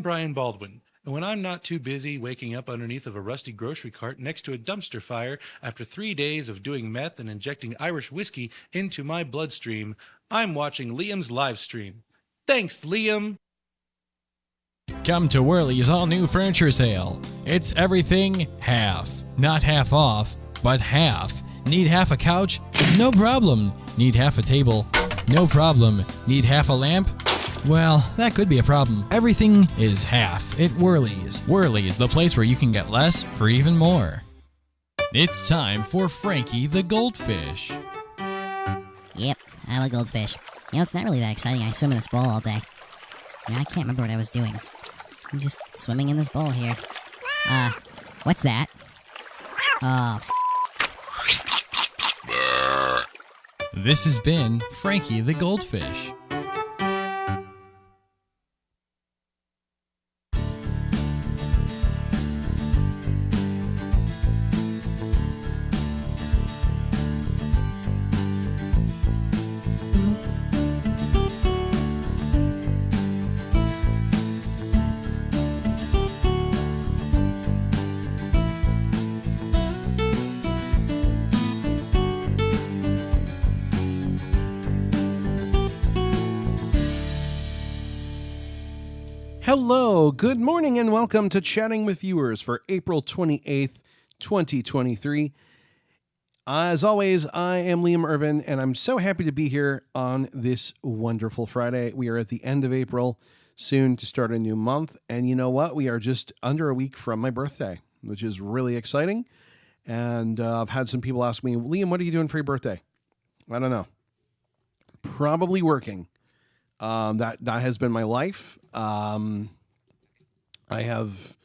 I'm Brian Baldwin, and when I'm not too busy waking up underneath of a rusty grocery cart next to a dumpster fire after 3 days of doing meth and injecting Irish whiskey into my bloodstream, I'm watching Liam's live stream. Thanks, Liam! Come to Whirly's all-new furniture sale. It's everything half. Not half off, but half. Need half a couch? No problem. Need half a table? No problem. Need half a lamp? Well, that could be a problem. Everything is half at Whirly's. Whirly's, the place where you can get less for even more. It's time for Frankie the Goldfish. Yep, I'm a goldfish. It's not really that exciting. I swim in this bowl all day. I can't remember what I was doing. I'm just swimming in this bowl here. What's that? Oh, This has been Frankie the Goldfish. Hello, good morning, and welcome to Chatting with Viewers for April 28th, 2023. As always, I am Liam Irvin, and I'm so happy to be here on this wonderful Friday. We are at the end of April, soon to start a new month, and you know what? We are just under a week from my birthday, which is really exciting. And I've had some people ask me, Liam, what are you doing for your birthday? I don't know. Probably working. That has been my life. I have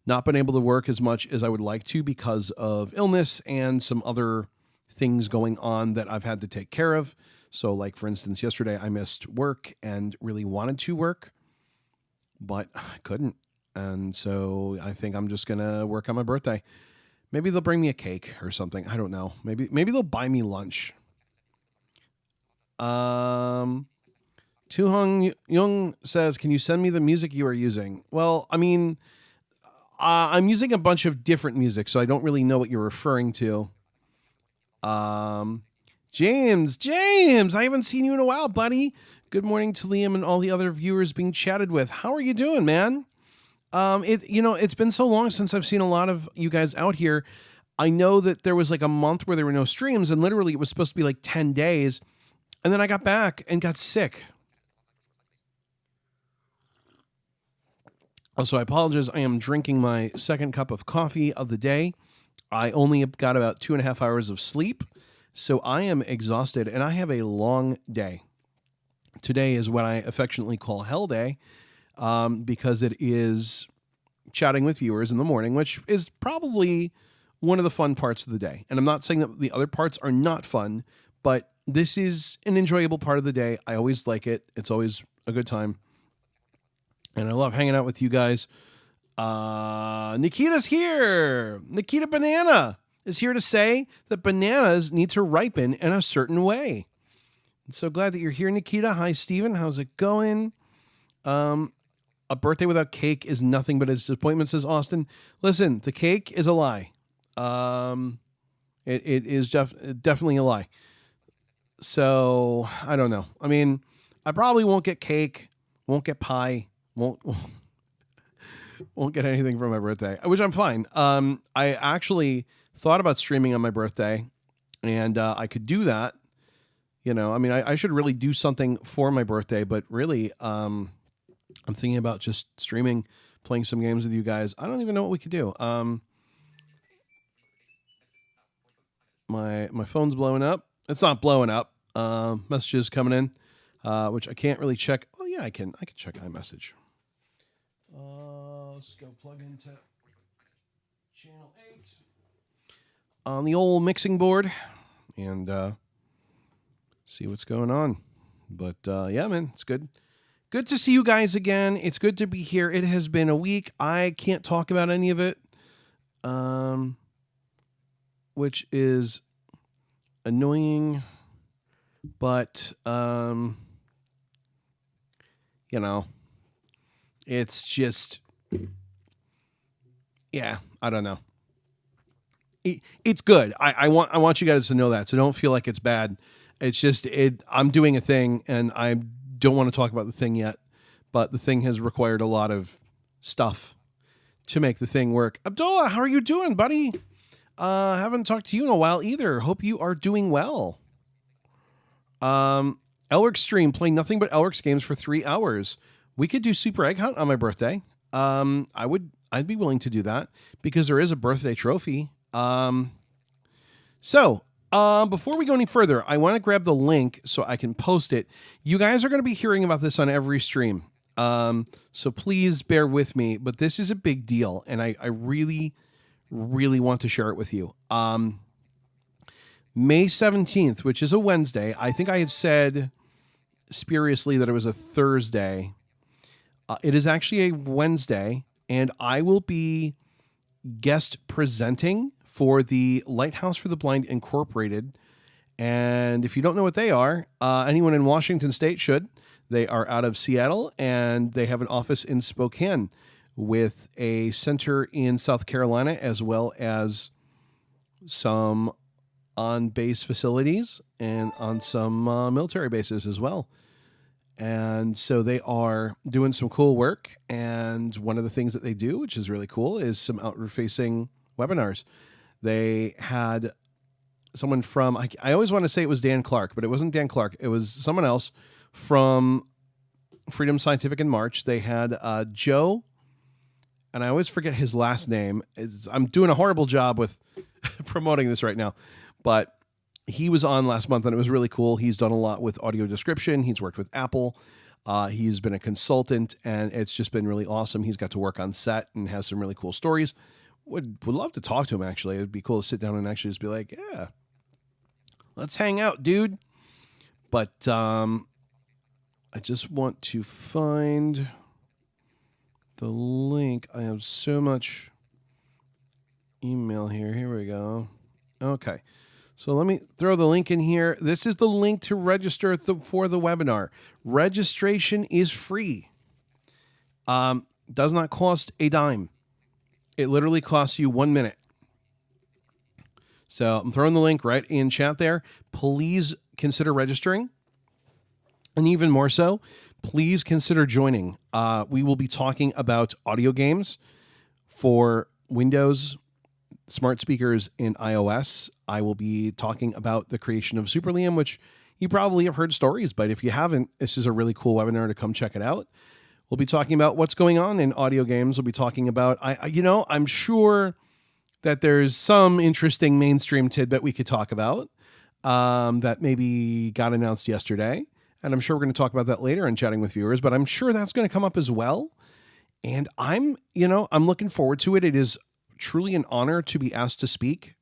not been able to work as much as I would like to because of illness and some other things going on that I've had to take care of. So, like, for instance, yesterday I missed work and really wanted to work, but I couldn't. And so I think I'm just going to work on my birthday. Maybe they'll bring me a cake or something. I don't know. Maybe they'll buy me lunch. Tu Hong Young says, can you send me the music you are using? Well, I mean, I'm using a bunch of different music, so I don't really know what you're referring to. James, I haven't seen you in a while, buddy. Good morning to Liam and all the other viewers being chatted with. How are you doing, man? It's been so long since I've seen a lot of you guys out here. I know that there was like a month where there were no streams, and literally it was supposed to be like 10 days. And then I got back and got sick. Also, I apologize. I am drinking my second cup of coffee of the day. I only got about 2.5 hours of sleep, so I am exhausted, and I have a long day. Today is what I affectionately call Hell Day, because it is chatting with viewers in the morning, which is probably one of the fun parts of the day. And I'm not saying that the other parts are not fun, but this is an enjoyable part of the day. I always like it. It's always a good time. And I love hanging out with you guys. Nikita's here. Nikita Banana is here to say that bananas need to ripen in a certain way. I'm so glad that you're here, Nikita. Hi, Steven. How's it going? A birthday without cake is nothing but a disappointment, says Austin. Listen, the cake is a lie. It is definitely a lie. So, I don't know. I mean, I probably won't get cake, won't get pie, won't get anything for my birthday, which I'm fine. I actually thought about streaming on my birthday, and I could do that. I mean, I should really do something for my birthday, but really, I'm thinking about just streaming, playing some games with you guys. I don't even know what we could do. My phone's blowing up. It's not blowing up. Messages coming in, which I can't really check. Oh yeah, I can check iMessage. Let's go plug into channel 8 on the old mixing board and see what's going on. But yeah, man, it's good. Good to see you guys again. It's good to be here. It has been a week. I can't talk about any of it, which is annoying. But, It's just, yeah, I don't know. It's good. I want you guys to know that, so don't feel like it's bad. It's just I'm doing a thing, and I don't want to talk about the thing yet, but the thing has required a lot of stuff to make the thing work. Abdullah, how are you doing, buddy? Haven't talked to you in a while either. Hope you are doing well. Elric stream, playing nothing but Elric's games for 3 hours. We could do Super Egg Hunt on my birthday. I'd be willing to do that because there is a birthday trophy. So before we go any further, I want to grab the link so I can post it. You guys are going to be hearing about this on every stream. So please bear with me, but this is a big deal, and I really, really want to share it with you. May 17th, which is a Wednesday. I think I had said spuriously that it was a Thursday. It is actually a Wednesday, and I will be guest presenting for the Lighthouse for the Blind Incorporated. And if you don't know what they are, anyone in Washington State should. They are out of Seattle, and they have an office in Spokane with a center in South Carolina, as well as some on-base facilities and on some military bases as well. And so they are doing some cool work. And one of the things that they do, which is really cool, is some outward-facing webinars. They had someone from, I always want to say it was Dan Clark, but it wasn't Dan Clark. It was someone else from Freedom Scientific in March. They had Joe, and I always forget his last name. I'm doing a horrible job with promoting this right now, but he was on last month, and it was really cool. He's done a lot with audio description. He's worked with Apple. He's been a consultant, and it's just been really awesome. He's got to work on set and has some really cool stories. Would love to talk to him, actually. It'd be cool to sit down and actually just be like, yeah, let's hang out, dude. But I just want to find the link. I have so much email here. Here we go. Okay. So let me throw the link in here. This is the link to register for the webinar. Registration is free. Does not cost a dime. It literally costs you 1 minute. So I'm throwing the link right in chat there. Please consider registering. And even more so, please consider joining. We will be talking about audio games for Windows, smart speakers, and iOS. I will be talking about the creation of Super Liam, which you probably have heard stories, but if you haven't, this is a really cool webinar to come check it out. We'll be talking about what's going on in audio games. We'll be talking about, I'm sure that there's some interesting mainstream tidbit we could talk about that maybe got announced yesterday. And I'm sure we're going to talk about that later in Chatting with Viewers, but I'm sure that's going to come up as well. And I'm looking forward to it. It is truly an honor to be asked to speak.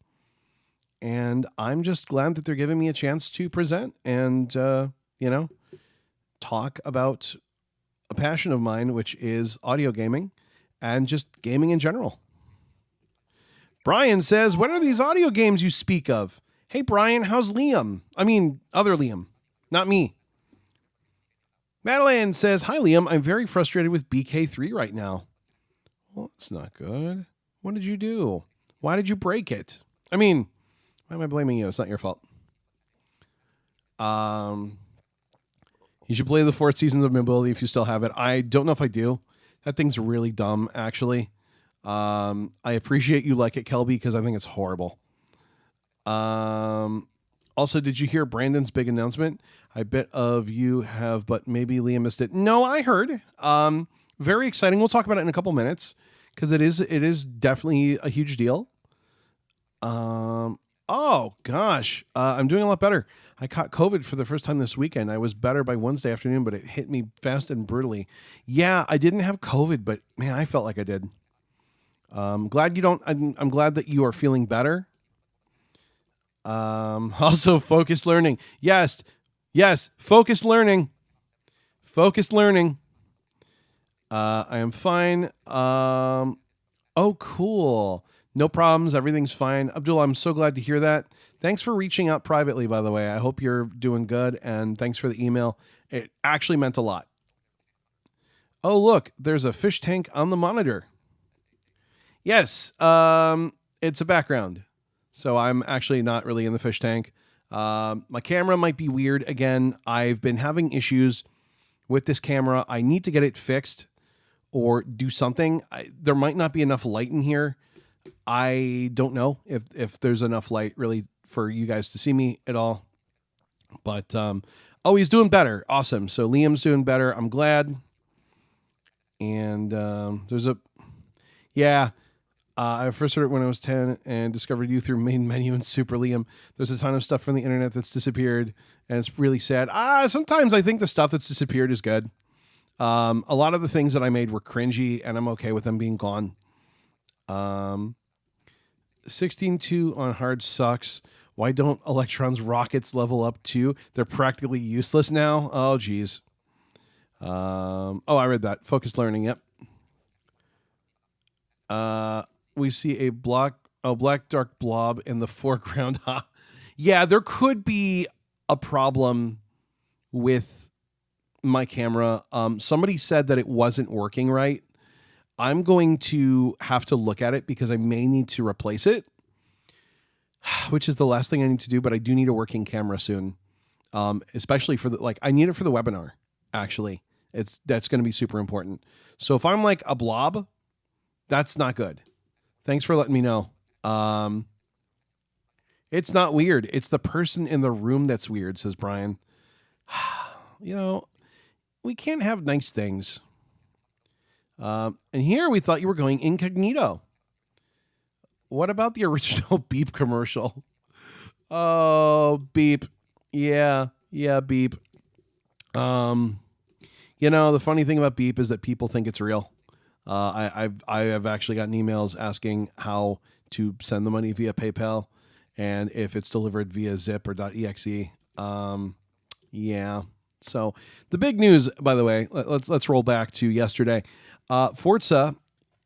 And I'm just glad that they're giving me a chance to present and, talk about a passion of mine, which is audio gaming and just gaming in general. Brian says, what are these audio games you speak of? Hey, Brian, how's Liam? I mean, other Liam, not me. Madeline says, hi, Liam. I'm very frustrated with BK3 right now. Well, that's not good. What did you do? Why did you break it? I mean, why am I blaming you? It's not your fault. You should play the 4 Seasons of Mobility if you still have it. I don't know if I do. That thing's really dumb, actually. I appreciate you like it, Kelby, because I think it's horrible. Also, did you hear Brandon's big announcement? I bet of you have, but maybe Liam missed it. No, I heard. Very exciting. We'll talk about it in a couple minutes because it is definitely a huge deal. Oh gosh, I'm doing a lot better. I caught COVID for the first time this weekend. I was better by Wednesday afternoon, but it hit me fast and brutally. Yeah, I didn't have COVID, but man, I felt like I did. Glad you don't. I'm glad that you are feeling better. Also, focused learning. Yes, focused learning. Focused learning. I am fine. Oh, cool. No problems. Everything's fine. Abdul, I'm so glad to hear that. Thanks for reaching out privately, by the way. I hope you're doing good, and thanks for the email. It actually meant a lot. Oh, look, there's a fish tank on the monitor. Yes, it's a background. So I'm actually not really in the fish tank. My camera might be weird. Again, I've been having issues with this camera. I need to get it fixed or do something. There might not be enough light in here. I don't know if there's enough light really for you guys to see me at all. But, oh, he's doing better. Awesome. So Liam's doing better. I'm glad. And I first heard it when I was 10 and discovered you through Main Menu and Super Liam. There's a ton of stuff from the internet that's disappeared, and it's really sad. Sometimes I think the stuff that's disappeared is good. A lot of the things that I made were cringy, and I'm okay with them being gone. 16.2 on hard sucks. Why don't Electron's rockets level up too? They're practically useless now. Oh, geez. I read that. Focused learning. Yep. We see a black dark blob in the foreground. Yeah, there could be a problem with my camera. Somebody said that it wasn't working right. I'm going to have to look at it because I may need to replace it, which is the last thing I need to do, but I do need a working camera soon. Especially for I need it for the webinar, actually. That's going to be super important. So if I'm like a blob, that's not good. Thanks for letting me know. It's not weird. It's the person in the room that's weird, says Brian. We can't have nice things. And here we thought you were going incognito. What about the original Beep commercial? Oh, Beep. Yeah, Beep. The funny thing about Beep is that people think it's real. I have actually gotten emails asking how to send the money via PayPal and if it's delivered via zip or .exe. Yeah. So the big news, by the way, let's roll back to yesterday. Forza,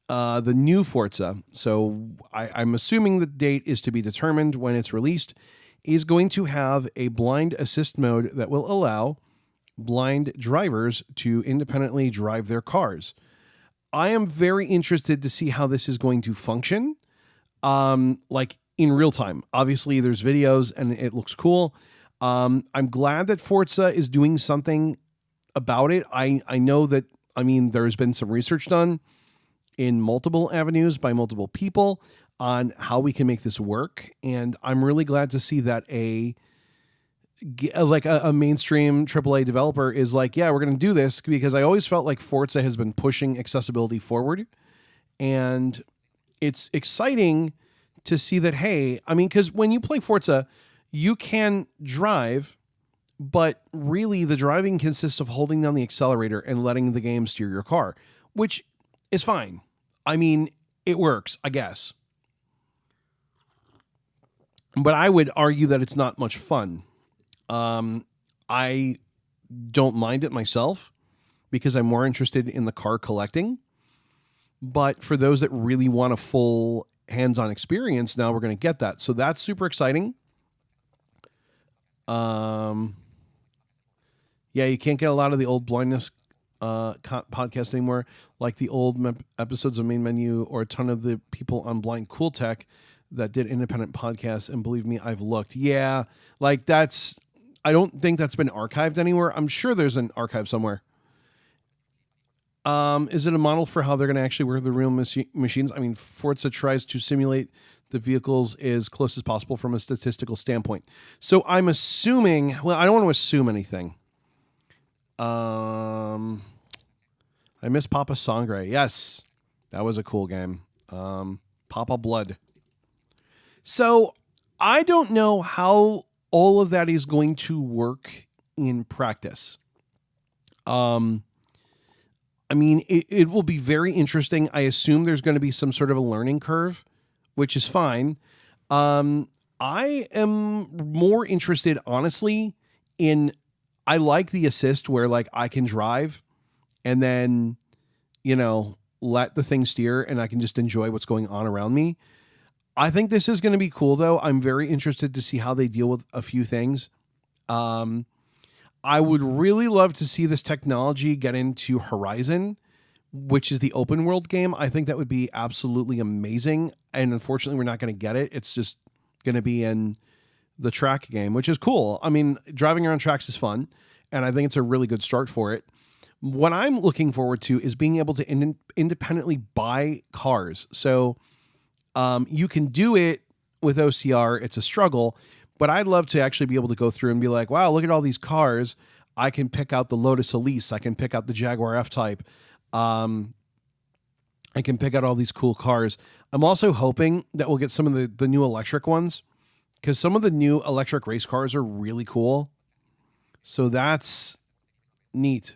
the new Forza. So I'm assuming the date is to be determined when it's released. Is going to have a blind assist mode that will allow blind drivers to independently drive their cars. I am very interested to see how this is going to function, like in real time. Obviously, there's videos and it looks cool. I'm glad that Forza is doing something about it. I know that, there's been some research done in multiple avenues by multiple people on how we can make this work. And I'm really glad to see that a mainstream AAA developer is like, yeah, we're going to do this, because I always felt like Forza has been pushing accessibility forward. And it's exciting to see that, hey, because when you play Forza, you can drive, but really the driving consists of holding down the accelerator and letting the game steer your car, which is fine. It works, I guess. But I would argue that it's not much fun. I don't mind it myself because I'm more interested in the car collecting. But for those that really want a full hands-on experience, now we're going to get that. So that's super exciting. Yeah, you can't get a lot of the old blindness podcasts anymore, like the old episodes of Main Menu or a ton of the people on Blind Cool Tech that did independent podcasts. And believe me, I've looked. Yeah, I don't think that's been archived anywhere. I'm sure there's an archive somewhere. Is it a model for how they're going to actually work the real machines? Forza tries to simulate the vehicles as close as possible from a statistical standpoint. So I'm assuming, well, I don't want to assume anything. I miss Papa Sangre. Yes, that was a cool game. Papa Blood. So I don't know how all of that is going to work in practice. It will be very interesting. I assume there's going to be some sort of a learning curve, which is fine. I am more interested, honestly, I like the assist where I can drive and then, let the thing steer and I can just enjoy what's going on around me. I think this is going to be cool, though. I'm very interested to see how they deal with a few things. I would really love to see this technology get into Horizon, which is the open world game. I think that would be absolutely amazing. And unfortunately, we're not going to get it. It's just going to be in the track game, which is cool. I mean, driving around tracks is fun, and I think it's a really good start for it. What I'm looking forward to is being able to independently buy cars. So you can do it with OCR. It's a struggle, but I'd love to actually be able to go through and be like, wow, look at all these cars. I can pick out the Lotus Elise. I can pick out the Jaguar F-Type. I can pick out all these cool cars. I'm also hoping that we'll get some of the new electric ones, because some of the new electric race cars are really cool. So that's neat.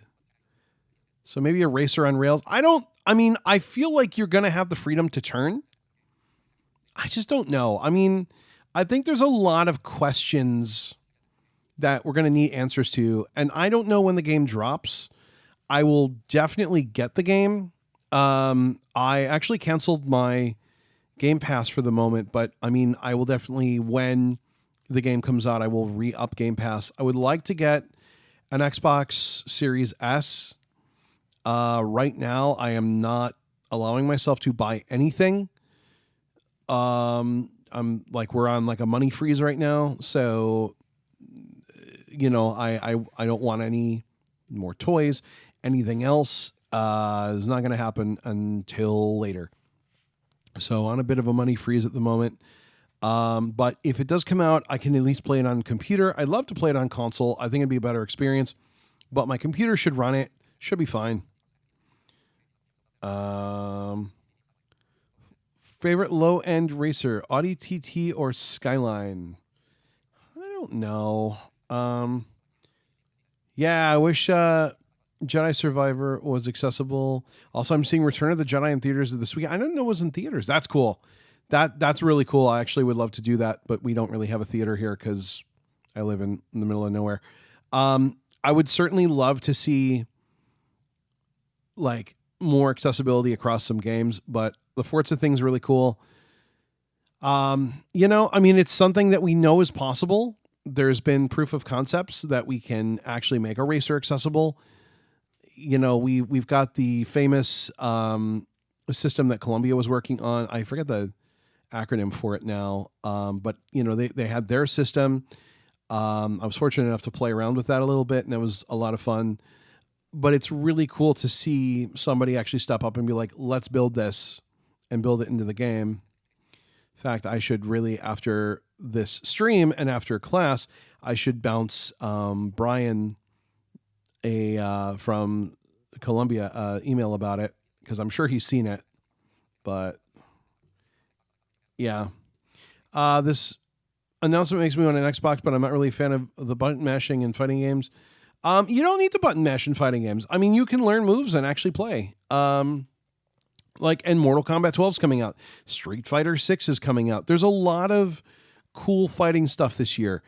So maybe a racer on rails. I feel like you're going to have the freedom to turn. I just don't know. I mean, I think there's a lot of questions that we're going to need answers to. And I don't know when the game drops. I will definitely get the game. I actually canceled my Game Pass for the moment, but I mean, I will definitely, when the game comes out, I will re-up Game Pass. I would like to get an Xbox Series S. Right now, I am not allowing myself to buy anything. I'm like, we're on like a money freeze right now. So, you know, I don't want any more toys. Anything else is not going to happen until later. So on a bit of a money freeze at the moment. But if it does come out, I can at least play it on computer. I'd love to play it on console. I think it'd be a better experience. But my computer should run it. Should be fine. Favorite low-end racer, Audi TT or Skyline? I don't know. Yeah, I wish Jedi Survivor was accessible. Also, I'm seeing Return of the Jedi in theaters this week. I didn't know it was in theaters. That's cool. That's really cool. I actually would love to do that, but we don't really have a theater here because I live in the middle of nowhere. I would certainly love to see like more accessibility across some games, but the Forza thing's really cool. You know, I mean, it's something that we know is possible. There's been proof of concepts that we can actually make a racer accessible. You know, we've got the famous system that Columbia was working on. I forget the acronym for it now, but you know, they had their system. I was fortunate enough to play around with that a little bit, and it was a lot of fun. But it's really cool to see somebody actually step up and be like, let's build this and build it into the game. In fact, I should really, after this stream and after class, I should bounce Brian from Columbia email about it, because I'm sure he's seen it. But yeah, this announcement makes me want an Xbox, but I'm not really a fan of the button mashing in fighting games. You don't need to button mash in fighting games. I mean, you can learn moves and actually play. Like, and Mortal Kombat 12 is coming out. Street Fighter 6 is coming out. There's a lot of cool fighting stuff this year.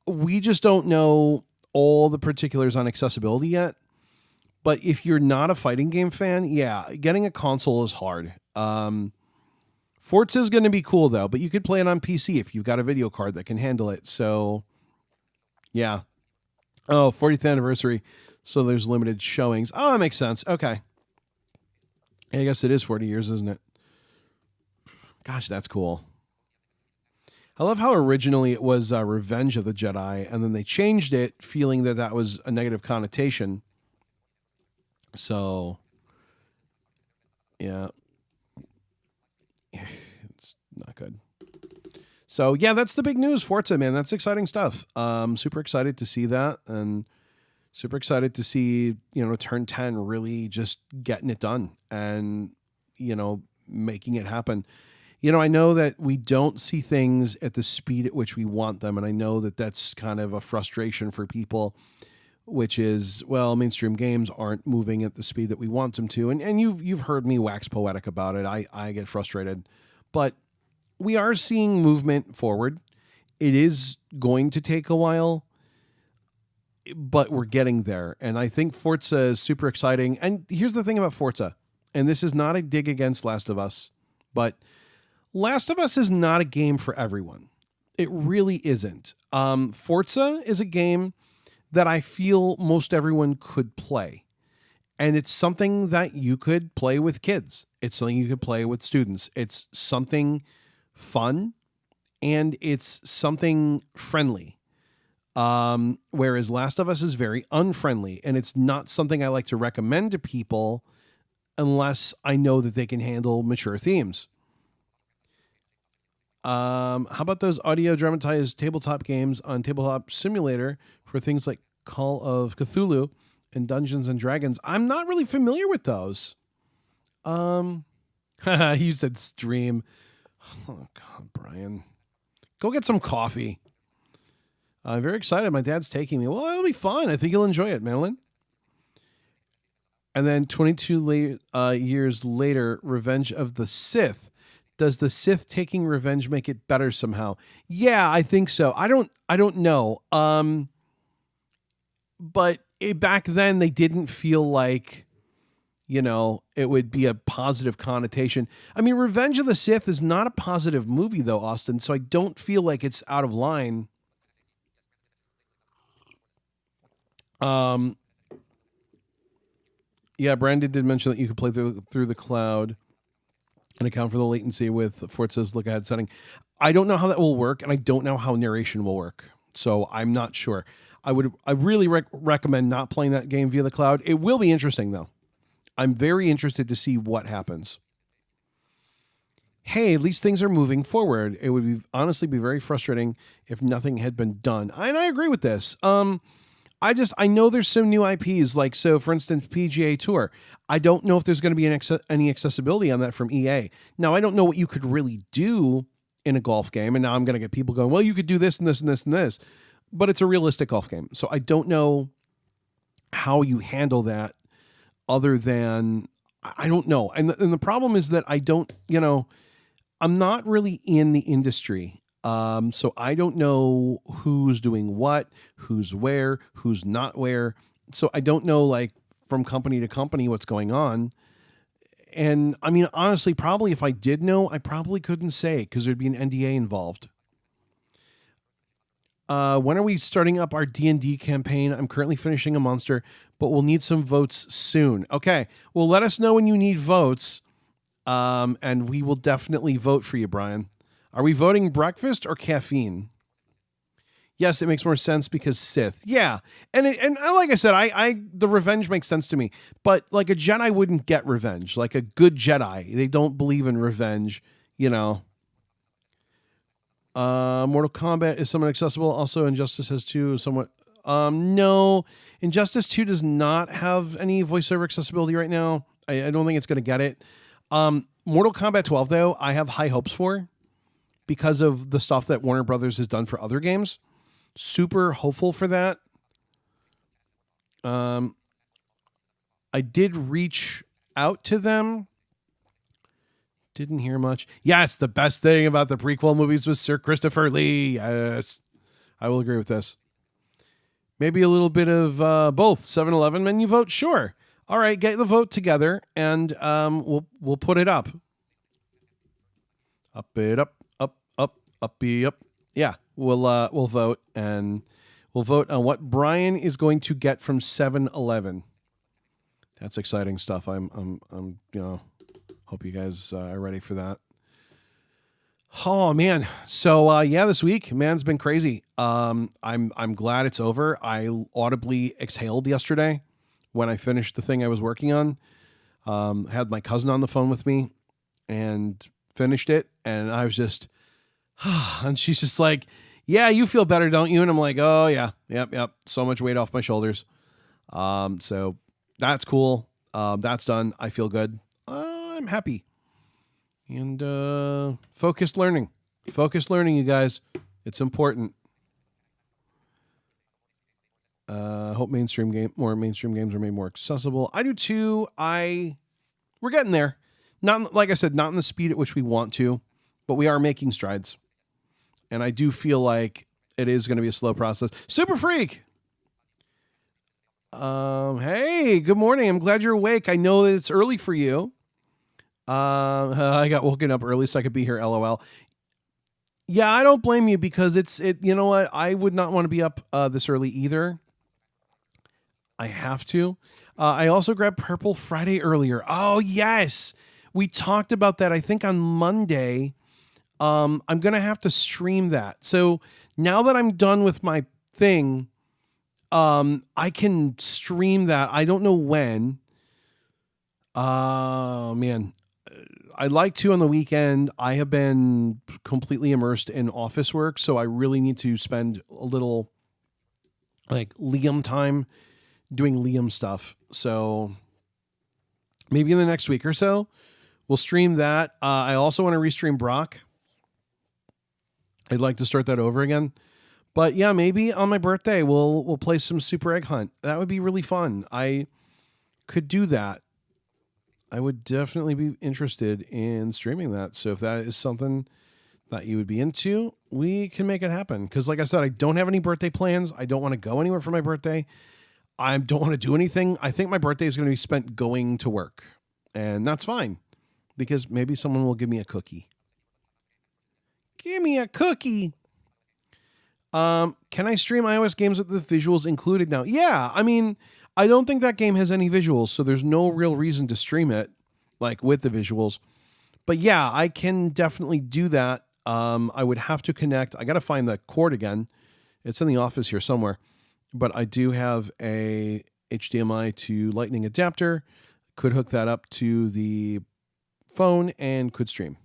We just don't know all the particulars on accessibility yet. But if you're not a fighting game fan, yeah, getting a console is hard. Forza is going to be cool, though, but you could play it on PC if you've got a video card that can handle it. So, yeah. Oh, 40th anniversary. So there's limited showings. Oh, that makes sense. Okay. I guess it is 40 years, isn't it? Gosh, that's cool. I love how originally it was Revenge of the Jedi, and then they changed it, feeling that that was a negative connotation. So, yeah. It's not good. So, yeah, that's the big news, Forza, man. That's exciting stuff. Super excited to see that, and super excited to see, you know, Turn 10 really just getting it done and, you know, making it happen. You know, I know that we don't see things at the speed at which we want them, and I know that that's kind of a frustration for people, which is, well, mainstream games aren't moving at the speed that we want them to, and you've heard me wax poetic about it. I get frustrated, but we are seeing movement forward. It is going to take a while, but we're getting there, and I think Forza is super exciting. And here's the thing about Forza, and this is not a dig against Last of Us, but Last of Us is not a game for everyone. It really isn't. Forza is a game that I feel most everyone could play. And it's something that you could play with kids. It's something you could play with students. It's something fun and it's something friendly. Whereas Last of Us is very unfriendly, and it's not something I like to recommend to people unless I know that they can handle mature themes. How about those audio dramatized tabletop games on Tabletop Simulator for things like Call of Cthulhu and Dungeons and Dragons? I'm not really familiar with those. You said stream. Oh God, Brian, go get some coffee. I'm very excited. My dad's taking me. Well, it'll be fun. I think you'll enjoy it, Madeline. And then 22 years later, Revenge of the Sith. Does the Sith taking revenge make it better somehow? Yeah, I think so. I don't know. But back then they didn't feel like, it would be a positive connotation. I mean, Revenge of the Sith is not a positive movie though, Austin. So I don't feel like it's out of line. Yeah, Brandon did mention that you could play through the cloud and account for the latency with Forza's look ahead setting. I don't know how that will work, and I don't know how narration will work. So I'm not sure. I really recommend not playing that game via the cloud. It will be interesting though. I'm very interested to see what happens. Hey, at least things are moving forward. It would honestly be very frustrating if nothing had been done. And I agree with this. I know there's some new IPs, like, so for instance, PGA Tour. I don't know if there's going to be any accessibility on that from EA. Now, I don't know what you could really do in a golf game. And now I'm going to get people going, well, you could do this and this and this and this, but it's a realistic golf game. So I don't know how you handle that other than, I don't know. And the problem is that I don't, I'm not really in the industry. So I don't know who's doing what, who's where, who's not where. So I don't know, like, from company to company what's going on. And I mean, honestly, probably if I did know, I probably couldn't say because there'd be an NDA involved. When are we starting up our D&D campaign? I'm currently finishing a monster, but we'll need some votes soon. Okay. Well, let us know when you need votes. And we will definitely vote for you, Brian. Are we voting breakfast or caffeine? Yes, it makes more sense because Sith. Yeah. And like I said, the revenge makes sense to me, but like a Jedi wouldn't get revenge. Like a good Jedi, they don't believe in revenge, Mortal Kombat is somewhat accessible. Also, Injustice has 2 somewhat. No, Injustice 2 does not have any voiceover accessibility right now. I don't think it's going to get it. Mortal Kombat 12, though, I have high hopes for because of the stuff that Warner Brothers has done for other games. Super hopeful for that. I did reach out to them. Didn't hear much. Yes, the best thing about the prequel movies was Sir Christopher Lee. Yes, I will agree with this. Maybe a little bit of both. 7-Eleven menu vote? Sure. All right, get the vote together, and we'll put it up. Up it up, uppy up. Yeah, we'll vote, and we'll vote on what Brian is going to get from 7-Eleven. That's exciting stuff. I'm hope you guys are ready for that. Oh man. So this week, man's been crazy. I'm glad it's over. I audibly exhaled yesterday when I finished the thing I was working on. Had my cousin on the phone with me and finished it, and I was just and she's just like, yeah, you feel better, don't you? And I'm like, oh yeah, yep. So much weight off my shoulders. So that's cool. That's done. I feel good. I'm happy. And focused learning, you guys. It's important. Hope more mainstream games are made more accessible. I do too. We're getting there. Not, like I said, not in the speed at which we want to, but we are making strides. And I do feel like it is going to be a slow process. Super Freak. Hey, good morning. I'm glad you're awake. I know that it's early for you. I got woken up early so I could be here. LOL. Yeah, I don't blame you because you know what? I would not want to be up this early either. I have to. I also grabbed Purple Friday earlier. Oh, yes. We talked about that, I think, on Monday. I'm going to have to stream that. So now that I'm done with my thing, I can stream that. I don't know when. Man. I'd like to on the weekend. I have been completely immersed in office work, so I really need to spend a little like Liam time doing Liam stuff. So maybe in the next week or so, we'll stream that. I also want to restream Brock. I'd like to start that over again. But yeah, maybe on my birthday we'll play some Super Egg Hunt. That would be really fun. I could do that. I would definitely be interested in streaming that. So if that is something that you would be into, we can make it happen. Because like I said, I don't have any birthday plans. I don't want to go anywhere for my birthday. I don't want to do anything. I think my birthday is going to be spent going to work. And that's fine. Because maybe someone will give me a cookie. Give me a cookie. Can I stream iOS games with the visuals included now? Yeah, I mean, I don't think that game has any visuals, so there's no real reason to stream it, like with the visuals. But yeah, I can definitely do that. I would have to connect. I got to find the cord again. It's in the office here somewhere. But I do have a HDMI to Lightning adapter. Could hook that up to the phone and could stream.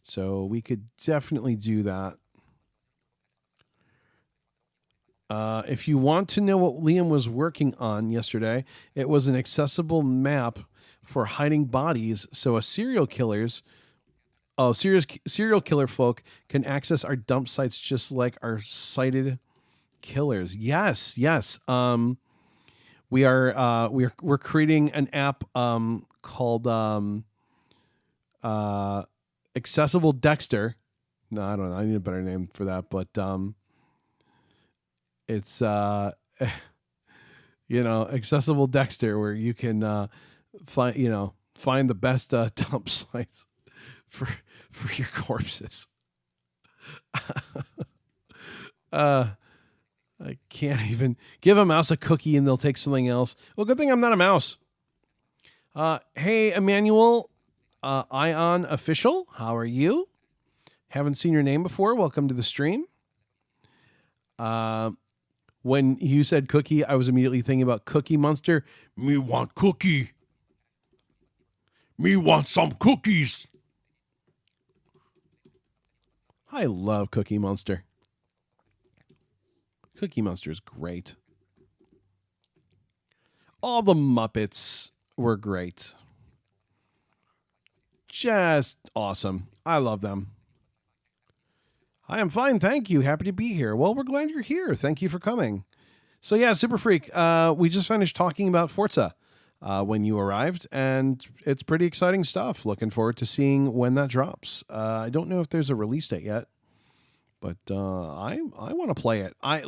So we could definitely do that. If you want to know what Liam was working on yesterday, it was an accessible map for hiding bodies so serial killer folk can access our dump sites just like our sighted killers. Yes. We're creating an app called Accessible Dexter. No, I don't know. I need a better name for that, but it's Accessible Dexter, where you can find the best dump sites for your corpses. I can't even give a mouse a cookie and they'll take something else. Well, good thing I'm not a mouse. Hey, Emmanuel, Ion Official, how are you? Haven't seen your name before. Welcome to the stream. When you said cookie, I was immediately thinking about Cookie Monster. Me want cookie. Me want some cookies. I love Cookie Monster. Cookie Monster is great. All the Muppets were great. Just awesome. I love them. I am fine, thank you. Happy to be here. Well, we're glad you're here. Thank you for coming. So yeah, Super Freak, we just finished talking about Forza when you arrived, and it's pretty exciting stuff. Looking forward to seeing when that drops. I don't know if there's a release date yet, but I want to play it. I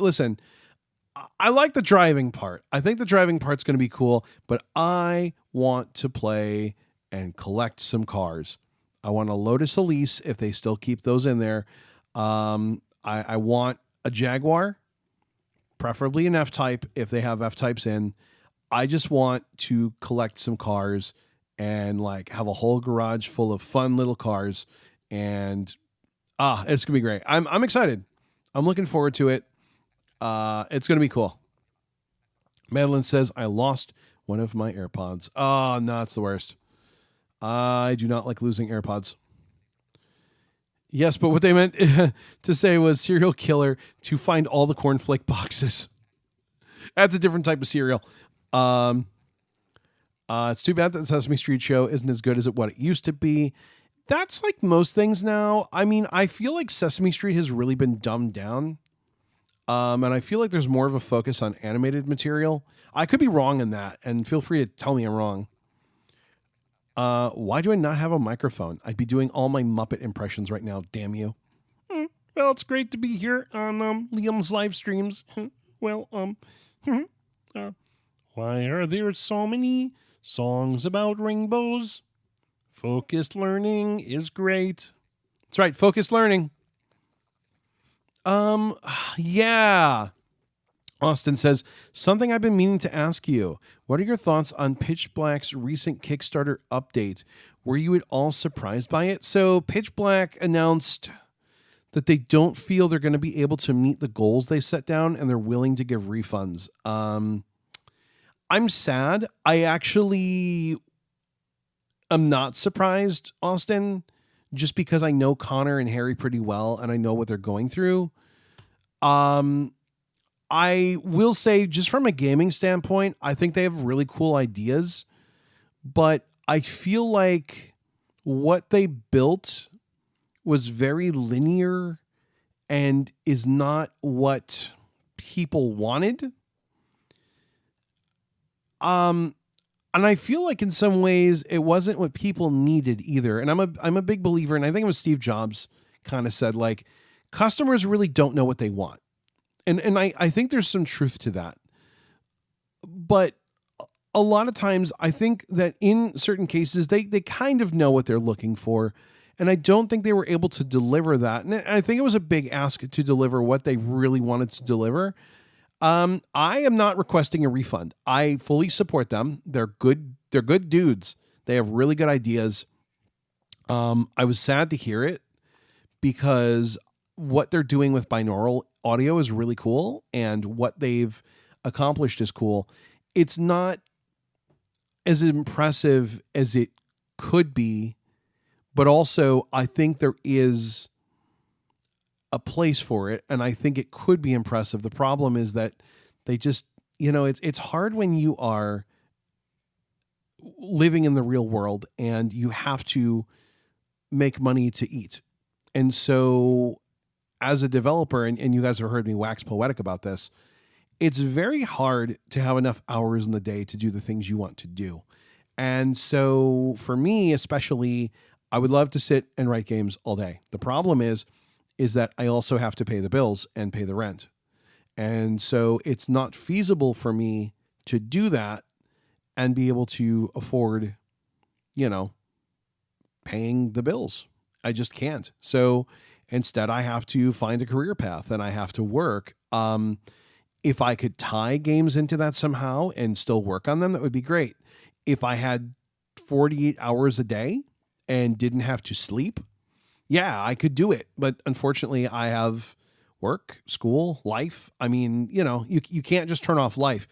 like the driving part. I think the driving part's going to be cool, but I want to play and collect some cars. I want a Lotus Elise if they still keep those in there. I want a Jaguar, preferably an F-Type if they have F-Types in. I just want to collect some cars and like have a whole garage full of fun little cars, and it's gonna be great. I'm excited. I'm looking forward to it. It's gonna be cool. Madeline says I lost one of my AirPods. Oh no, it's the worst. I do not like losing AirPods. Yes, but what they meant to say was serial killer to find all the cornflake boxes. That's a different type of cereal. It's too bad that the Sesame Street show isn't as good as what it used to be. That's like most things now. I mean, I feel like Sesame Street has really been dumbed down. And I feel like there's more of a focus on animated material. I could be wrong in that, and feel free to tell me I'm wrong. Why do I not have a microphone? I'd be doing all my Muppet impressions right now, damn you. Well, it's great to be here on Liam's live streams. Why are there so many songs about rainbows? Focused learning is great. That's right, focused learning. Yeah. Austin says, something I've been meaning to ask you. What are your thoughts on Pitch Black's recent Kickstarter update? Were you at all surprised by it? So Pitch Black announced that they don't feel they're going to be able to meet the goals they set down, and they're willing to give refunds. I'm sad. I actually am not surprised, Austin, just because I know Connor and Harry pretty well, and I know what they're going through. I will say, just from a gaming standpoint, I think they have really cool ideas, but I feel like what they built was very linear and is not what people wanted. And I feel like in some ways it wasn't what people needed either. And I'm a big believer, and I think it was Steve Jobs kind of said, like, customers really don't know what they want. And I think there's some truth to that. But a lot of times I think that in certain cases they kind of know what they're looking for. And I don't think they were able to deliver that. And I think it was a big ask to deliver what they really wanted to deliver. I am not requesting a refund. I fully support them. They're good dudes. They have really good ideas. I was sad to hear it because what they're doing with binaural audio is really cool, and what they've accomplished is cool. It's not as impressive as it could be, but also I think there is a place for it, and I think it could be impressive. The problem is that they just, it's hard when you are living in the real world and you have to make money to eat. And so as a developer, and you guys have heard me wax poetic about this, it's very hard to have enough hours in the day to do the things you want to do. And so for me, especially, I would love to sit and write games all day. The problem is that I also have to pay the bills and pay the rent. And so it's not feasible for me to do that and be able to afford, paying the bills. I just can't. So instead, I have to find a career path and I have to work. If I could tie games into that somehow and still work on them, that would be great. If I had 48 hours a day and didn't have to sleep, yeah, I could do it. But unfortunately, I have work, school, life. I mean, you can't just turn off life.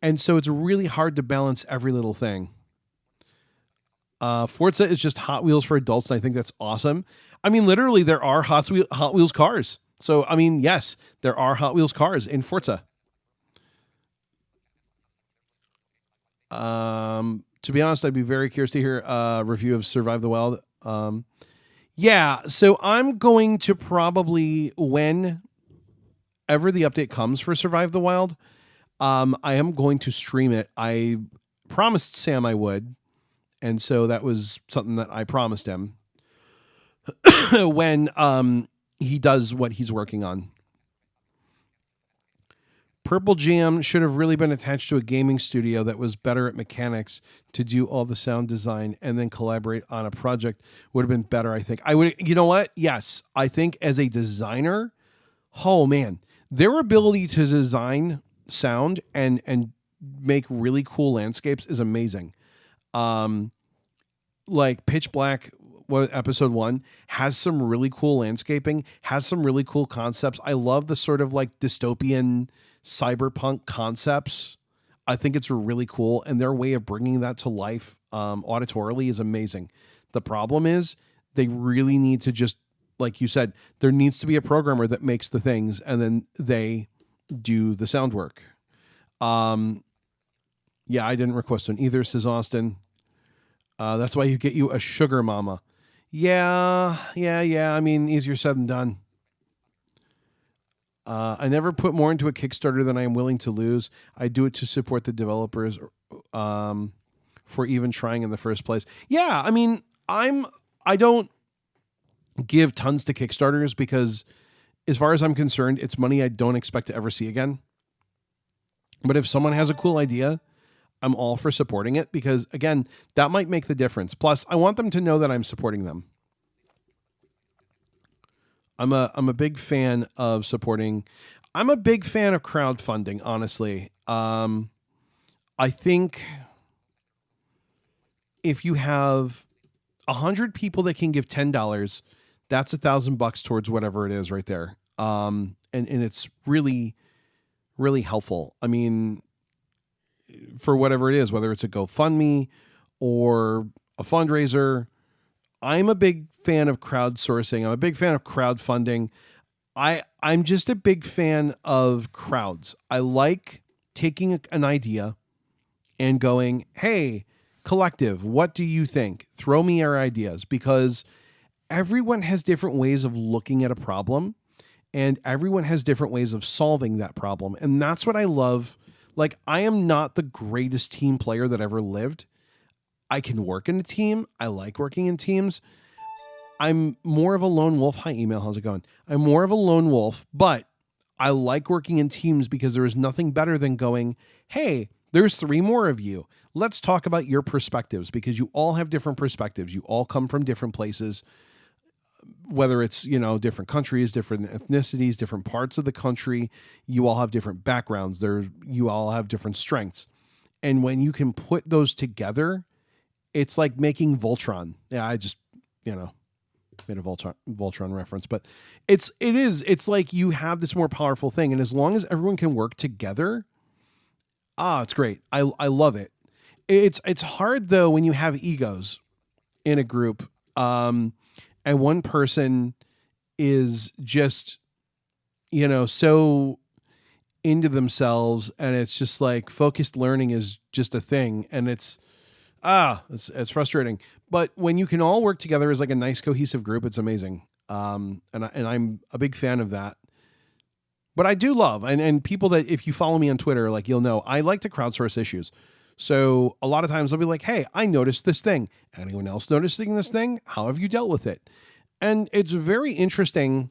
And so it's really hard to balance every little thing. Forza is just Hot Wheels for adults, and I think that's awesome. I mean, literally, there are Hot Wheels cars. So, I mean, yes, there are Hot Wheels cars in Forza. To be honest, I'd be very curious to hear a review of Survive the Wild. Yeah, so I'm going to probably, whenever the update comes for Survive the Wild, I am going to stream it. I promised Sam I would, and so that was something that I promised him when he does what he's working on. Purple Jam should have really been attached to a gaming studio that was better at mechanics to do all the sound design and then collaborate on a project. Would have been better, I think. I would, you know what? Yes, I think as a designer, oh man, their ability to design sound and make really cool landscapes is amazing. Like Pitch Black, episode 1 has some really cool landscaping, has some really cool concepts. I love the sort of like dystopian cyberpunk concepts. I think it's really cool, and their way of bringing that to life auditorily is amazing. The problem is they really need to just, like you said, there needs to be a programmer that makes the things and then they do the sound work. Yeah, I didn't request one either, says Austin. That's why you get you a sugar mama. Yeah. I mean, easier said than done. I never put more into a Kickstarter than I am willing to lose. I do it to support the developers for even trying in the first place. Yeah, I mean, I don't give tons to Kickstarters because as far as I'm concerned, it's money I don't expect to ever see again. But if someone has a cool idea, I'm all for supporting it because, again, that might make the difference. Plus, I want them to know that I'm supporting them. I'm a big fan of supporting. I'm a big fan of crowdfunding, honestly. I think if you have 100 people that can give $10, that's $1,000 towards whatever it is right there. And it's really, really helpful. I mean, for whatever it is, whether it's a GoFundMe or a fundraiser, I'm a big fan of crowdsourcing. I'm a big fan of crowdfunding. I'm just a big fan of crowds. I like taking an idea and going, hey, collective, what do you think? Throw me your ideas, because everyone has different ways of looking at a problem and everyone has different ways of solving that problem. And that's what I love. Like, I am not the greatest team player that ever lived. I can work in a team. I like working in teams. I'm more of a lone wolf. Hi, email. How's it going? I'm more of a lone wolf, but I like working in teams because there is nothing better than going, hey, there's 3 more of you. Let's talk about your perspectives, because you all have different perspectives. You all come from different places, whether it's, different countries, different ethnicities, different parts of the country. You all have different backgrounds. You all have different strengths. And when you can put those together, it's like making Voltron. Yeah, I just, made a Voltron reference, but it's like you have this more powerful thing. And as long as everyone can work together, it's great. I love it. It's hard though when you have egos in a group, and one person is just, so into themselves, and it's just like focused learning is just a thing, and it's frustrating. But when you can all work together as like a nice cohesive group, it's amazing. And I'm a big fan of that. But I do love, and people that, if you follow me on Twitter, like, you'll know, I like to crowdsource issues. So a lot of times I'll be like, hey, I noticed this thing. Anyone else noticing this thing? How have you dealt with it? And it's very interesting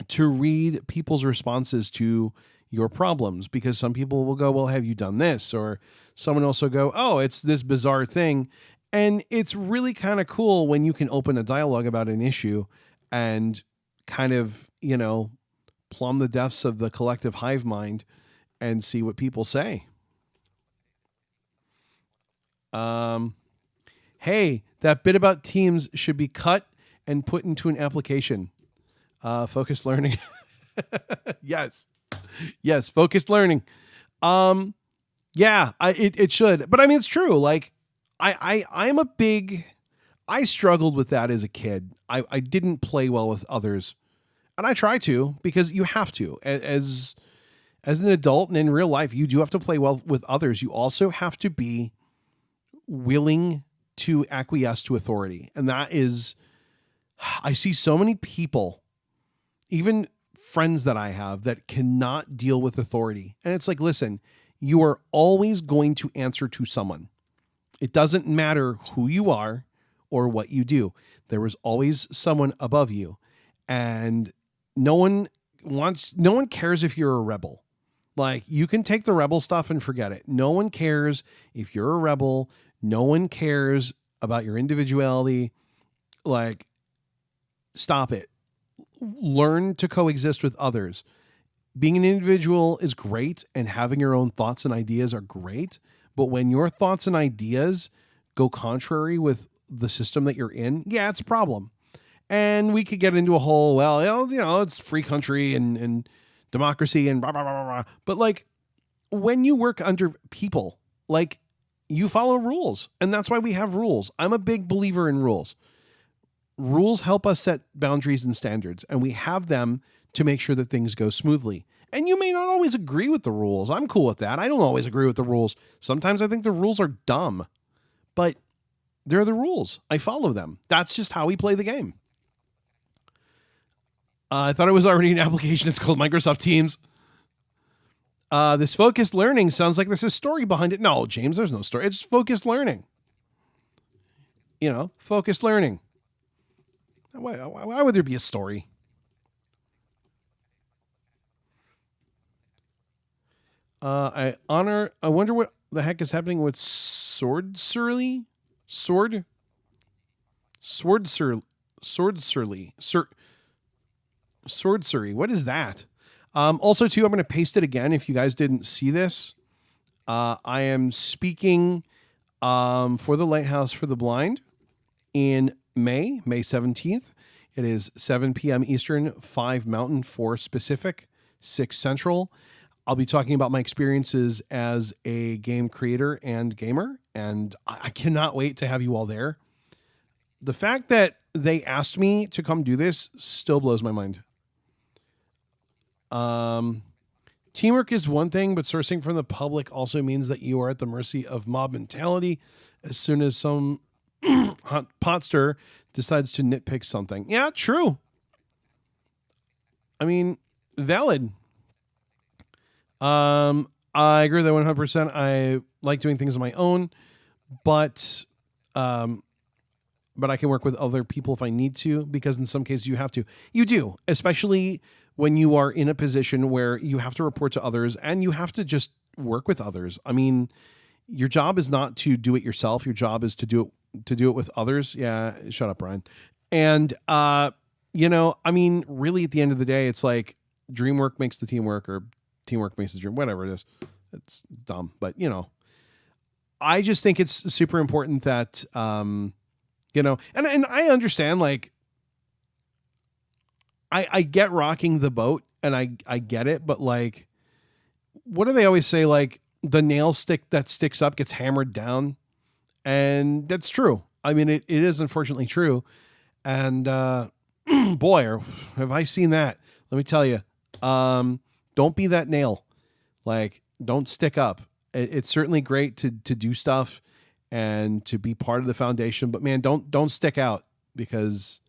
to read people's responses to your problems, because some people will go, well, have you done this? Or someone else will go, oh, it's this bizarre thing. And it's really kind of cool when you can open a dialogue about an issue and kind of, plumb the depths of the collective hive mind and see what people say. Hey, that bit about teams should be cut and put into an application. Focused learning. Yes, focused learning. Yeah, it should. But I mean, it's true. Like, I struggled with that as a kid. I didn't play well with others. And I try to, because you have to. As an adult and in real life, you do have to play well with others. You also have to be willing to acquiesce to authority. And that is, I see so many people, even friends that I have, that cannot deal with authority. And it's like, listen, you are always going to answer to someone. It doesn't matter who you are or what you do. There is always someone above you. And no one cares if you're a rebel. Like, you can take the rebel stuff and forget it. No one cares if you're a rebel. No one cares about your individuality. Like, stop it. Learn to coexist with others. Being an individual is great, and having your own thoughts and ideas are great. But when your thoughts and ideas go contrary with the system that you're in, yeah, it's a problem. And we could get into a whole, well, it's free country and democracy and blah, blah, blah, blah, blah. But like, when you work under people, like, you follow rules. And that's why we have rules. I'm a big believer in rules. Rules help us set boundaries and standards, and we have them to make sure that things go smoothly. And you may not always agree with the rules. I'm cool with that. I don't always agree with the rules. Sometimes I think the rules are dumb, but they're the rules. I follow them. That's just how we play the game. I thought it was already an application. It's called Microsoft Teams. This focused learning sounds like there's a story behind it. No, James, there's no story. It's focused learning. Focused learning. Why would there be a story? I wonder what the heck is happening with Swordsurly. Swordsurly. Swordsurly. What is that? Also, too, I'm going to paste it again if you guys didn't see this. I am speaking for the Lighthouse for the Blind in May 17th. It is 7 p.m. Eastern, 5 Mountain, 4 Pacific, 6 Central. I'll be talking about my experiences as a game creator and gamer, and I cannot wait to have you all there. The fact that they asked me to come do this still blows my mind. Teamwork is one thing, but sourcing from the public also means that you are at the mercy of mob mentality as soon as some hot potster decides to nitpick something. Yeah, true. I mean, valid. I agree with that 100%. I like doing things on my own, but I can work with other people if I need to, because in some cases you have to. You do, especially when you are in a position where you have to report to others and you have to just work with others. I mean, your job is not to do it yourself. Your job is to do it with others. Yeah, shut up, Brian. And you know, I mean, really at the end of the day, it's like dream work makes the teamwork, or teamwork makes the dream, whatever it is. It's dumb, but you know, I just think it's super important that you know, and I understand, like, I get rocking the boat and I get it, but like, what do they always say? Like, the nail stick that sticks up gets hammered down. And that's true. I mean, it is unfortunately true. And boy, have I seen that. Let me tell you, don't be that nail. Like, don't stick up. It's certainly great to do stuff and to be part of the foundation, but man, don't stick out, because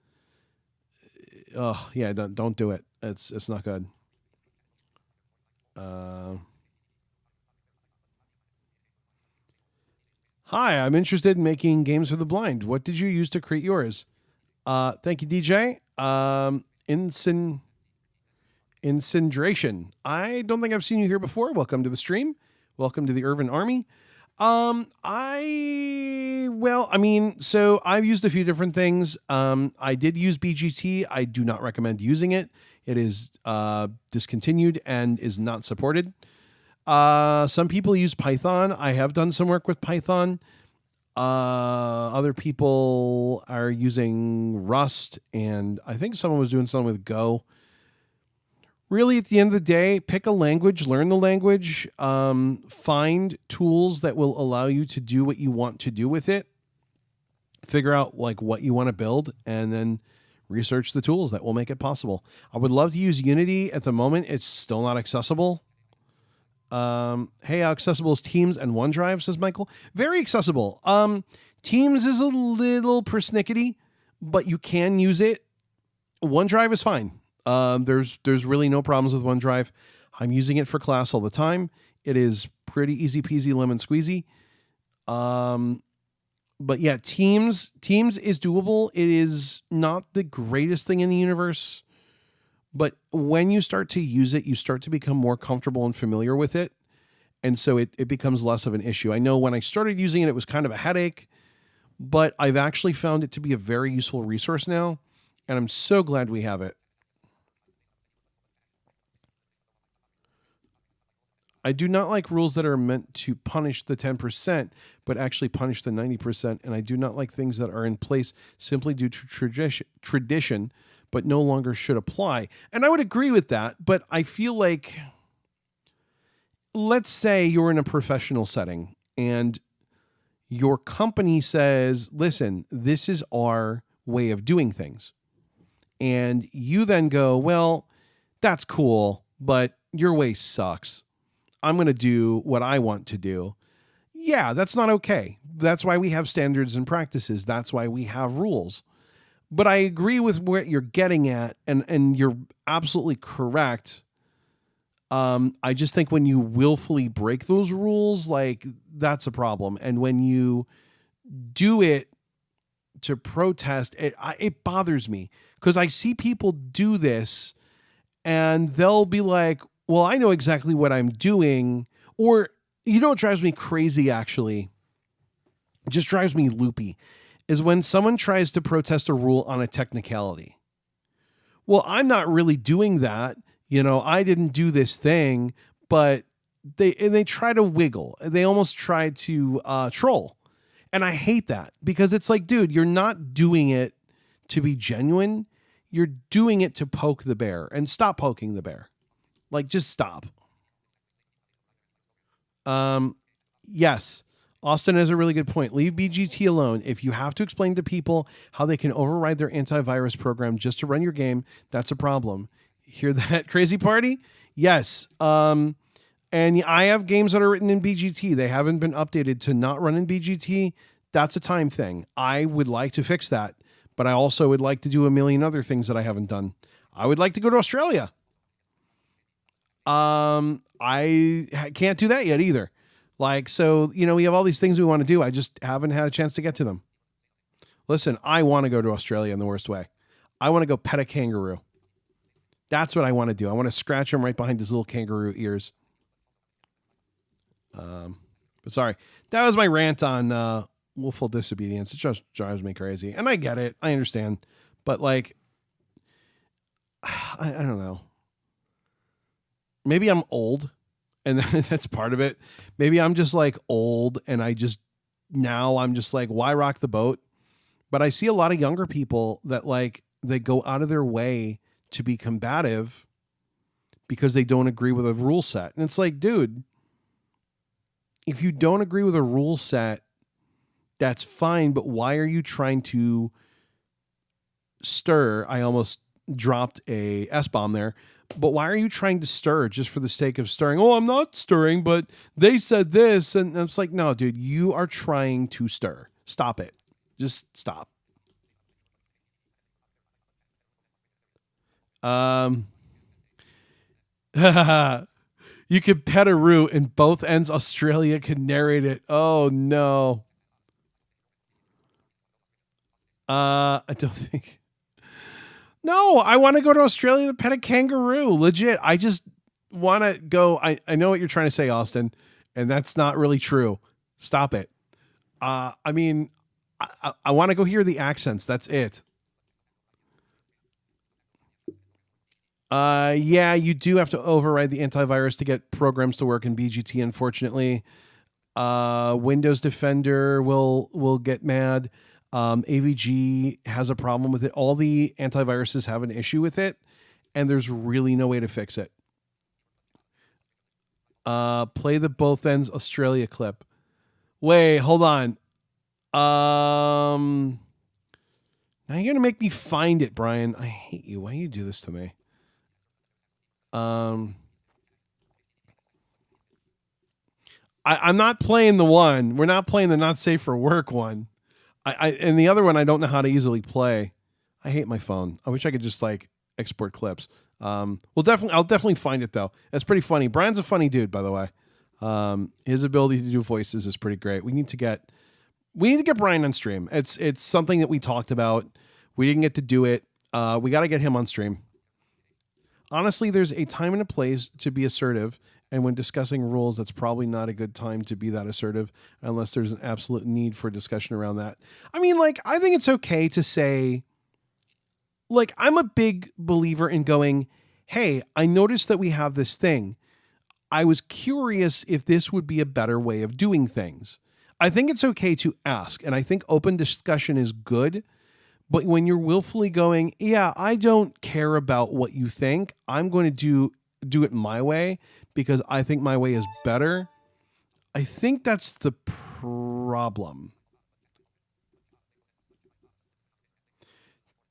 don't do it. It's not good. Hi, I'm interested in making games for the blind. What did you use to create yours? Thank you, DJ. Incineration. I don't think I've seen you here before. Welcome to the stream. Welcome to the Irvin Army. So I've used a few different things. I did use BGT. I do not recommend using it. It is discontinued and is not supported. Some people use Python. I have done some work with Python. Other people are using Rust, and I think someone was doing something with Go. Really, at the end of the day, pick a language, learn the language, find tools that will allow you to do what you want to do with it, figure out like what you want to build, and then research the tools that will make it possible. I would love to use Unity. At the moment, it's still not accessible. Hey, how accessible is Teams and OneDrive, says Michael. Very accessible. Teams is a little persnickety, but you can use it. OneDrive is fine. There's really no problems with OneDrive. I'm using it for class all the time. It is pretty easy peasy lemon squeezy. But yeah, Teams is doable. It is not the greatest thing in the universe, but when you start to use it, you start to become more comfortable and familiar with it. And so it becomes less of an issue. I know when I started using it, it was kind of a headache, but I've actually found it to be a very useful resource now. And I'm so glad we have it. I do not like rules that are meant to punish the 10%, but actually punish the 90%. And I do not like things that are in place simply due to tradition, but no longer should apply. And I would agree with that, but I feel like, let's say you're in a professional setting and your company says, listen, this is our way of doing things. And you then go, well, that's cool, but your way sucks. I'm going to do what I want to do. Yeah, that's not okay. That's why we have standards and practices. That's why we have rules. But I agree with what you're getting at, and you're absolutely correct. I just think when you willfully break those rules, like, that's a problem. And when you do it to protest, it bothers me, because I see people do this and they'll be like, well, I know exactly what I'm doing. Or, you know what drives me crazy, actually, just drives me loopy, is when someone tries to protest a rule on a technicality. Well, I'm not really doing that. I didn't do this thing, but they try to wiggle. They almost try to troll. And I hate that because it's like, dude, you're not doing it to be genuine. You're doing it to poke the bear, and stop poking the bear. Like, just stop. Yes. Austin has a really good point. Leave BGT alone. If you have to explain to people how they can override their antivirus program just to run your game, that's a problem. Hear that, crazy party? Yes. And I have games that are written in BGT. They haven't been updated to not run in BGT. That's a time thing. I would like to fix that, but I also would like to do a million other things that I haven't done. I would like to go to Australia. I can't do that yet either. Like, so, we have all these things we want to do. I just haven't had a chance to get to them. Listen, I want to go to Australia in the worst way. I want to go pet a kangaroo. That's what I want to do. I want to scratch him right behind his little kangaroo ears. But sorry, that was my rant on willful disobedience. It just drives me crazy. And I get it. I understand. But like, I don't know. Maybe I'm old. And that's part of it. Maybe I'm just like old and I'm just like, why rock the boat? But I see a lot of younger people that like, they go out of their way to be combative because they don't agree with a rule set. And it's like, dude, if you don't agree with a rule set, that's fine. But why are you trying to stir? I almost dropped a S-bomb there. But why are you trying to stir just for the sake of stirring? Oh, I'm not stirring, but they said this. And it's like, no, dude, you are trying to stir. Stop it. Just stop. You could pet a root and both ends Australia can narrate it. Oh, no. I don't think... No, I want to go to Australia to pet a kangaroo. Legit. I just want to go. I know what you're trying to say, Austin, and that's not really true. Stop it. I mean, I want to go hear the accents. That's it. Yeah, you do have to override the antivirus to get programs to work in BGT, unfortunately. Windows Defender will get mad. AVG has a problem with it. All the antiviruses have an issue with it, and there's really no way to fix it. Play the both ends Australia clip. Wait, hold on. Now you're gonna make me find it, Brian. I hate you. Why do you do this to me? I'm not playing the one. We're not playing the not safe for work one. And the other one I don't know how to easily play. I hate my phone. I wish I could just like export clips. I'll definitely find it though. It's pretty funny. Brian's a funny dude, by the way. His ability to do voices is pretty great. We need to get Brian on stream. It's something that we talked about. We didn't get to do it. We got to get him on stream. Honestly, there's a time and a place to be assertive. And when discussing rules, that's probably not a good time to be that assertive unless there's an absolute need for discussion around that. I mean, like, I think it's okay to say, like, I'm a big believer in going, hey, I noticed that we have this thing. I was curious if this would be a better way of doing things. I think it's okay to ask, and I think open discussion is good. But when you're willfully going, yeah, I don't care about what you think, I'm going to do it my way because I think my way is better, I think that's the problem.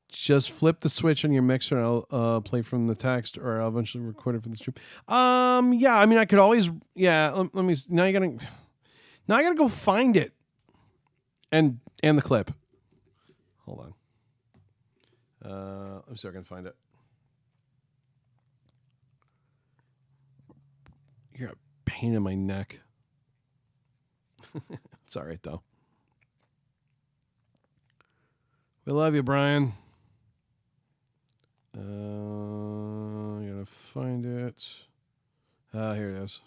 Just flip the switch on your mixer and I'll play from the text, or I'll eventually record it for the stream. Yeah, I mean, I could always, let me, now I gotta go find it and the clip. Hold on. Let me see if I can find it. You're a pain in my neck. It's all right, though. We love you, Brian. I'm going to find it. Here it is.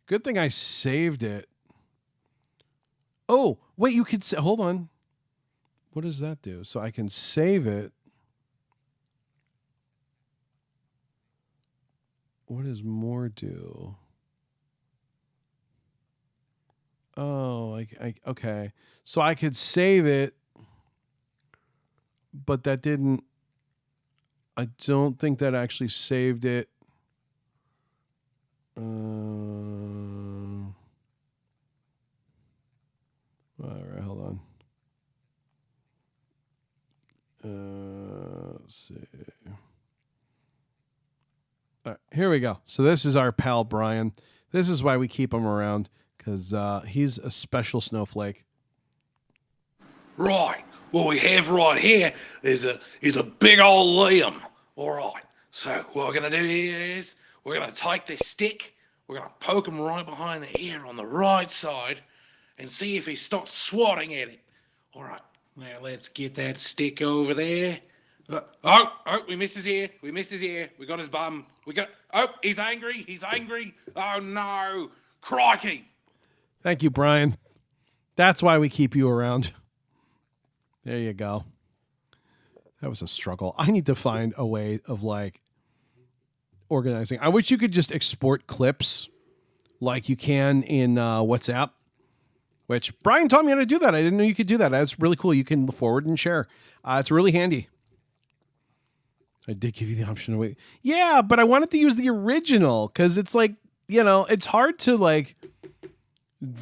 Good thing I saved it. Oh, wait, you could say, hold on. What does that do? So I can save it. what does more do? Oh, okay. So I could save it, but that didn't. I don't think that actually saved it. All right, hold on. Let's see. All right, here we go. So this is our pal Brian. This is why we keep him around, because he's a special snowflake. Right. What we have right here is a big old Liam. All right. So what we're gonna do here is we're gonna take this stick, we're gonna poke him right behind the ear on the right side, and see if he stops swatting at it. All right. Now let's get that stick over there. We missed his ear. We missed his ear. We got his bum. He's angry. He's angry. Oh no. Crikey. Thank you, Brian. That's why we keep you around. There you go. That was a struggle. I need to find a way of like organizing. I wish you could just export clips like you can in WhatsApp, which Brian taught me how to do that. I didn't know you could do that. That's really cool. You can forward and share. It's really handy. I did give you the option to wait. Yeah, but I wanted to use the original because it's like, it's hard to like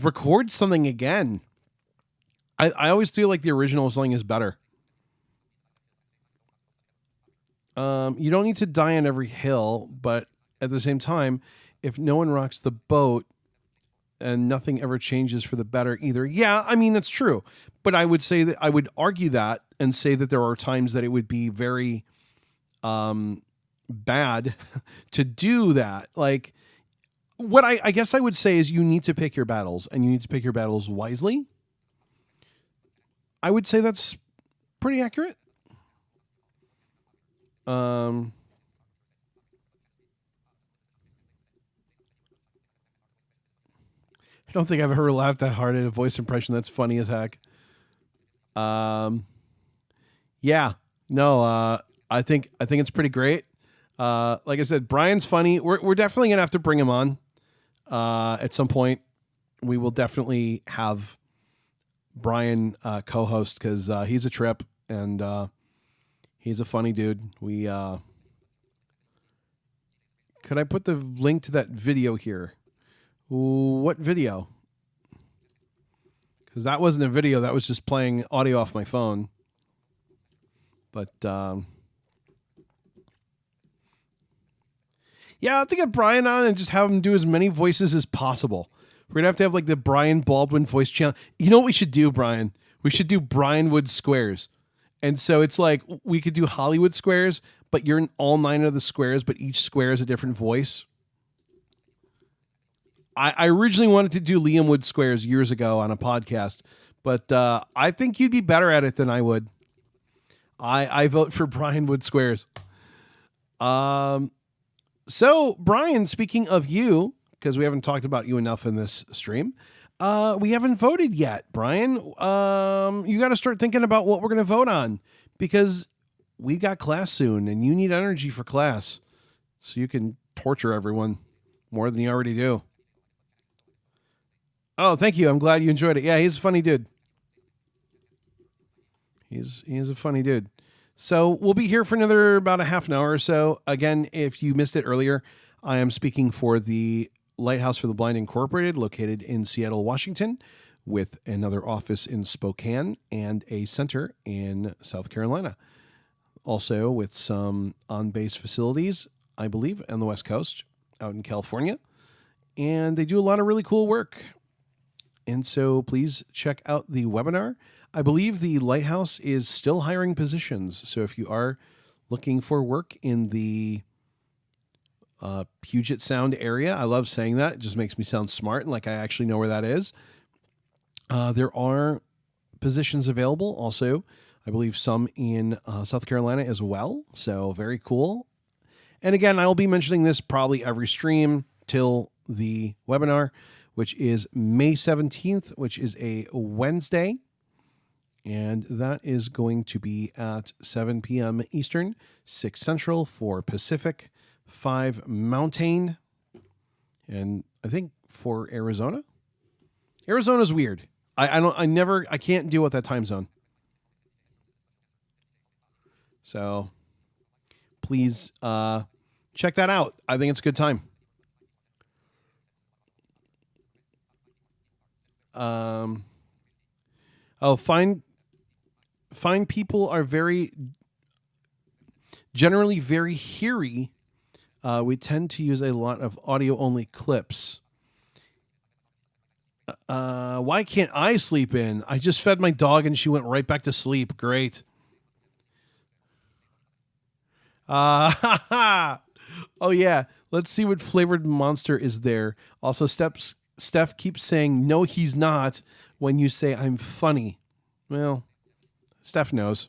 record something again. I always feel like the original something is better. You don't need to die on every hill, but at the same time, if no one rocks the boat and nothing ever changes for the better either. Yeah, I mean, that's true. But I would say that I would argue that and say that there are times that it would be very bad to do that. Like, what I guess I would say is you need to pick your battles, and you need to pick your battles wisely. I would say that's pretty accurate. I don't think I've ever laughed that hard at a voice impression. That's funny as heck. Yeah, no, I think it's pretty great. Like I said, Brian's funny. We're definitely gonna have to bring him on at some point. We will definitely have Brian co-host because he's a trip and he's a funny dude. Could I put the link to that video here? What video? Because that wasn't a video. That was just playing audio off my phone. But yeah, I'll have to get Brian on and just have him do as many voices as possible. We're going to have like the Brian Baldwin voice channel. You know what we should do, Brian? We should do Brianwood Squares. And so it's like we could do Hollywood Squares, but you're in all 9 of the squares, but each square is a different voice. I originally wanted to do Liam Wood Squares years ago on a podcast, but I think you'd be better at it than I would. I vote for Brian Wood Squares. So, Brian, speaking of you, because we haven't talked about you enough in this stream, we haven't voted yet, Brian. You got to start thinking about what we're going to vote on, because we got class soon, and you need energy for class, so you can torture everyone more than you already do. Oh, thank you. I'm glad you enjoyed it. Yeah, he's a funny dude. He's a funny dude. So we'll be here for another about a half an hour or so. Again, if you missed it earlier, I am speaking for the Lighthouse for the Blind Incorporated, located in Seattle, Washington, with another office in Spokane and a center in South Carolina. Also with some on-base facilities, I believe, on the West Coast, out in California. And they do a lot of really cool work. And so please check out the webinar. I believe the Lighthouse is still hiring positions. So if you are looking for work in the Puget Sound area, I love saying that. It just makes me sound smart and like I actually know where that is. There are positions available also. I believe some in South Carolina as well. So very cool. And again, I will be mentioning this probably every stream till the webinar, which is May 17th, which is a Wednesday. And that is going to be at 7 p.m. Eastern, 6 Central, 4 Pacific, 5 Mountain, and I think 4 Arizona. Arizona's weird. I can't deal with that time zone. So please check that out. I think it's a good time. Fine people are generally very heary. We tend to use a lot of audio-only clips. Why can't I sleep in? I just fed my dog and she went right back to sleep. Great. Oh, yeah. Let's see what flavored monster is there. Also, Steph keeps saying, no, he's not, when you say I'm funny. Well, Steph knows.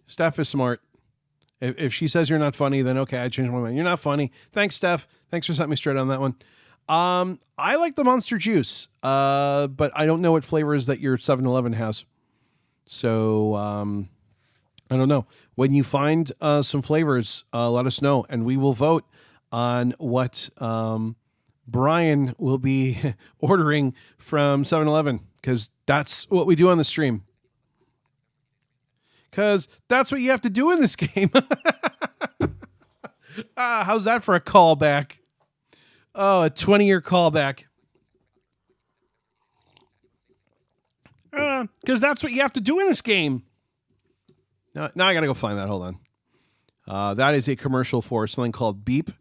Steph is smart. If she says you're not funny, then okay, I change my mind. You're not funny. Thanks, Steph. Thanks for setting me straight on that one. I like the Monster Juice, but I don't know what flavors that your 7-Eleven has. So I don't know. When you find some flavors, let us know, and we will vote on what Brian will be ordering from 7-Eleven, because that's what we do on the stream. Because that's what you have to do in this game. How's that for a callback? Oh, a 20-year callback. Because that's what you have to do in this game. Now I got to go find that. Hold on. That is a commercial for something called Beep,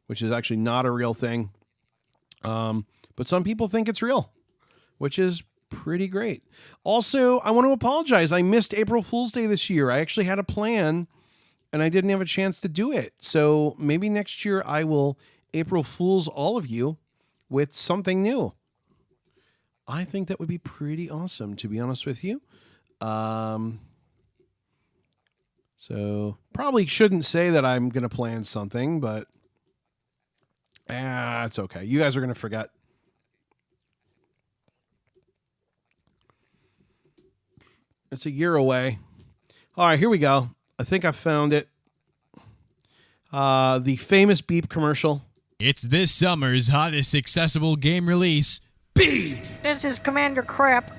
which is actually not a real thing. But some people think it's real, which is pretty great. Also, I want to apologize. I missed April Fool's Day this year. I actually had a plan, and I didn't have a chance to do it. So maybe next year I will April Fool's all of you with something new. I think that would be pretty awesome, to be honest with you. So probably shouldn't say that I'm going to plan something, but it's okay. You guys are going to forget. It's a year away. All right, here we go. I think I found it. The famous Beep commercial. It's this summer's hottest accessible game release. This is Commander Crap.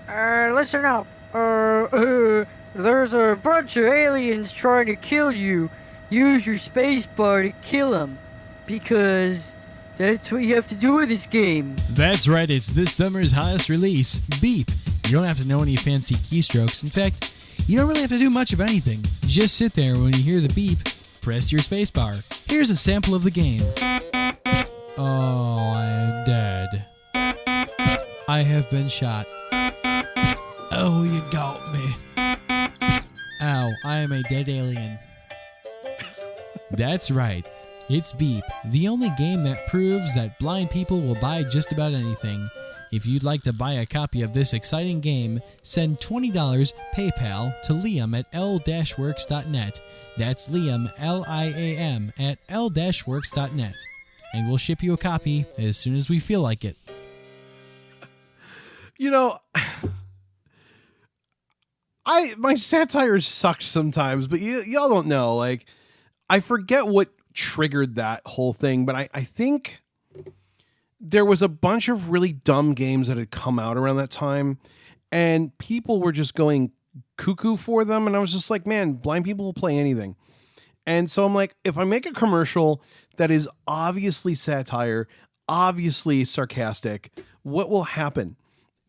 Listen up. There's a bunch of aliens trying to kill you. Use your space bar to kill them. Because that's what you have to do in this game. That's right, it's this summer's hottest release, Beep. You don't have to know any fancy keystrokes. In fact, you don't really have to do much of anything. Just sit there when you hear the beep, press your spacebar. Here's a sample of the game. Oh, I am dead. I have been shot. Oh, you got me. Ow, I am a dead alien. That's right. It's Beep, the only game that proves that blind people will buy just about anything. If you'd like to buy a copy of this exciting game, send $20 PayPal to Liam at l-works.net. That's Liam, L-I-A-M, at l-works.net. And we'll ship you a copy as soon as we feel like it. You know, my satire sucks sometimes, but y'all don't know. Like, I forget what triggered that whole thing, but I think there was a bunch of really dumb games that had come out around that time, and people were just going cuckoo for them. And I was just like, man, blind people will play anything. And so I'm like, if I make a commercial that is obviously satire, obviously sarcastic, what will happen?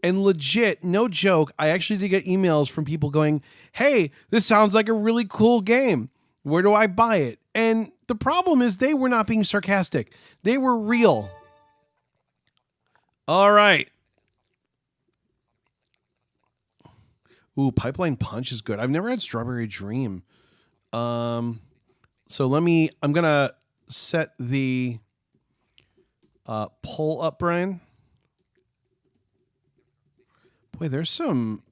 And legit, no joke, I actually did get emails from people going, hey, this sounds like a really cool game. Where do I buy it? And the problem is they were not being sarcastic. They were real. All right. Ooh, Pipeline Punch is good. I've never had Strawberry Dream. So I'm going to set the poll up, Brian. Boy, there's some...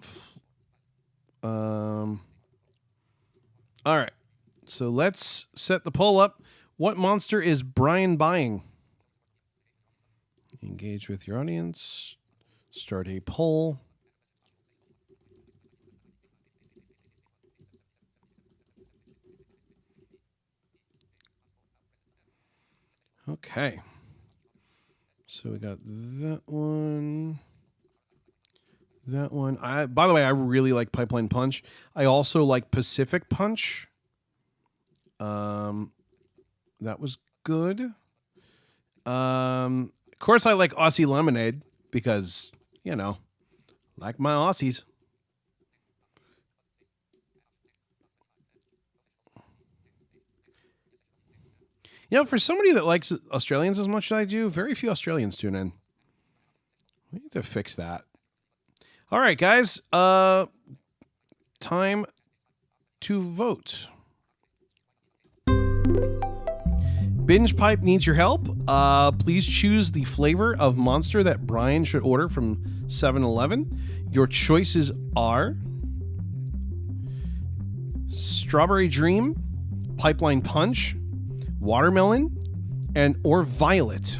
All right. So let's set the poll up. What monster is Brian buying? Engage with your audience. Start a poll. Okay. So we got that one. That one. By the way, I really like Pipeline Punch. I also like Pacific Punch. That was good. Of course, I like Aussie Lemonade because, like my Aussies. For somebody that likes Australians as much as I do, very few Australians tune in. We need to fix that. All right, guys. Time to vote. Binge Pipe needs your help. Please choose the flavor of Monster that Brian should order from 7-Eleven. Your choices are Strawberry Dream, Pipeline Punch, Watermelon, or Violet.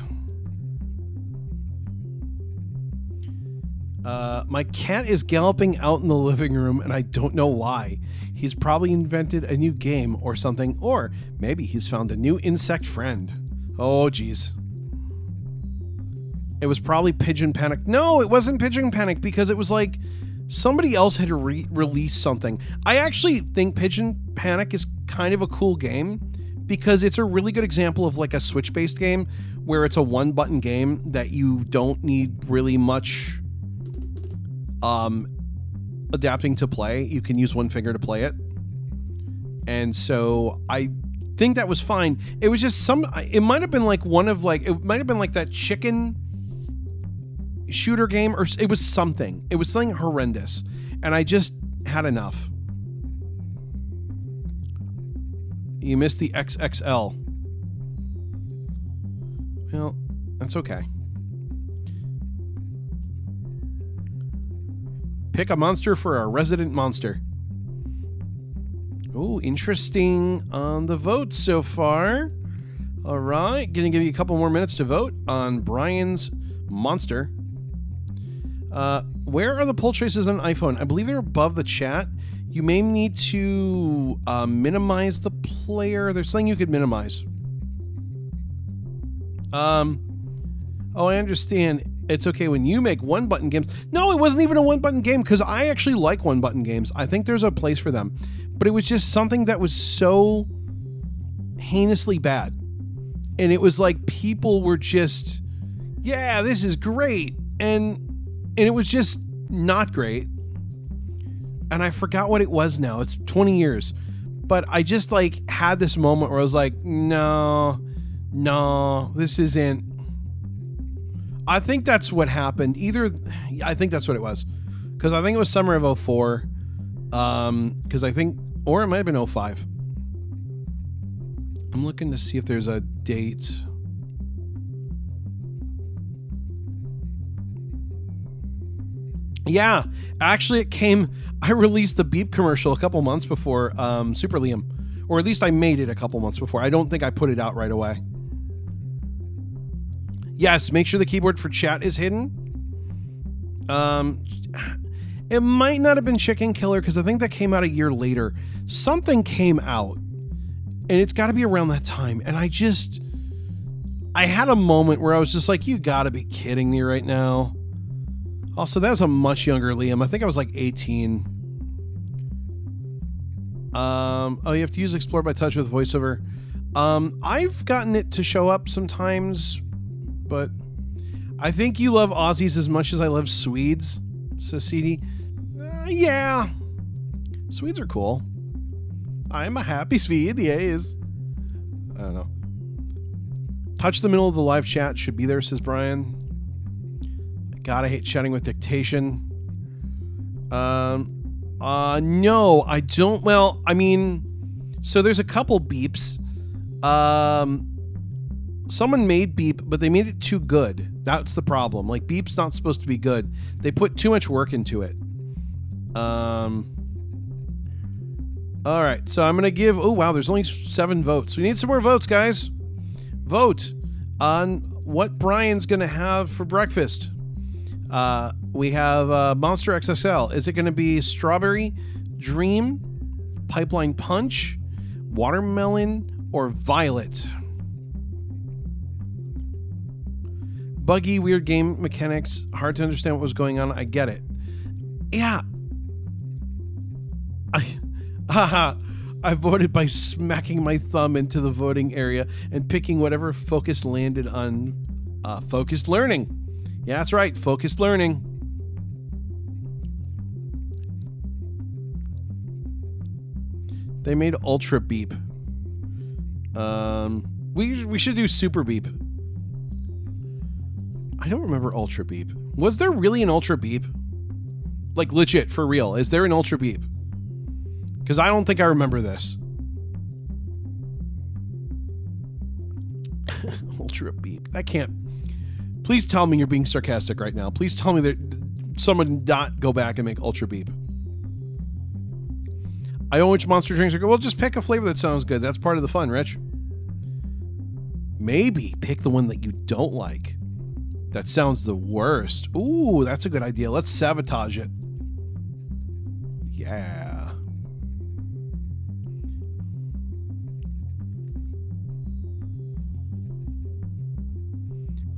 My cat is galloping out in the living room, and I don't know why. He's probably invented a new game or something, or maybe he's found a new insect friend. Oh, geez. It was probably Pigeon Panic. No, it wasn't Pigeon Panic because it was like somebody else had released something. I actually think Pigeon Panic is kind of a cool game because it's a really good example of like a Switch-based game where it's a one-button game that you don't need really much adapting to play. You can use one finger to play it. And so I think that was fine. It was just it might have been like it might have been like that chicken shooter game, or it was something. It was something horrendous. And I just had enough. You missed the XXL. Well, that's okay. Pick a monster for our resident monster. Oh, interesting on the vote so far. All right, gonna give you a couple more minutes to vote on Brian's monster. Where are the poll choices on iPhone? I believe they're above the chat. You may need to minimize the player. There's something you could minimize. Oh, I understand. It's okay when you make one-button games. No, it wasn't even a one-button game because I actually like one-button games. I think there's a place for them. But it was just something that was so heinously bad. And it was like people were just, yeah, this is great. And it was just not great. And I forgot what it was now. It's 20 years. But I just like had this moment where I was like, no, this isn't. I think that's what happened. I think that's what it was. Because I think it was summer of 04. Because I think, or it might have been 05. I'm looking to see if there's a date. Yeah, actually I released the Beep commercial a couple months before Super Liam. Or at least I made it a couple months before. I don't think I put it out right away. Yes, make sure the keyboard for chat is hidden. It might not have been Chicken Killer because I think that came out a year later. Something came out, and it's got to be around that time. And I had a moment where I was just like, you got to be kidding me right now. Also, that was a much younger Liam. I think I was like 18. Oh, you have to use Explore by Touch with voiceover. I've gotten it to show up sometimes, but I think you love Aussies as much as I love Swedes, says CD. Yeah. Swedes are cool. I'm a happy Swede, yes. I don't know. Touch the middle of the live chat should be there, says Brian. God, I hate chatting with dictation. No, I don't. Well, I mean, so there's a couple beeps. Someone made Beep, but they made it too good. That's the problem. Like, Beep's not supposed to be good. They put too much work into it. All right, so I'm going to give... Oh, wow, there's only 7 votes. We need some more votes, guys. Vote on what Brian's going to have for breakfast. We have Monster XXL. Is it going to be Strawberry, Dream, Pipeline Punch, Watermelon, or Violet? buggy, weird game mechanics, hard to understand what was going on. I get it. Yeah. I voted by smacking my thumb into the voting area and picking whatever focus landed on focused learning. Yeah, that's right, focused learning. They made Ultra Beep. We should do Super Beep. I don't remember Ultra Beep. Was there really an Ultra Beep? Like legit, for real. Is there an Ultra Beep? Because I don't think I remember this. Ultra Beep. That can't... Please tell me you're being sarcastic right now. Please tell me that someone not go back and make Ultra Beep. I know which monster drinks are good. Well, just pick a flavor that sounds good. That's part of the fun, Rich. Maybe pick the one that you don't like. That sounds the worst. Ooh, that's a good idea. Let's sabotage it. Yeah.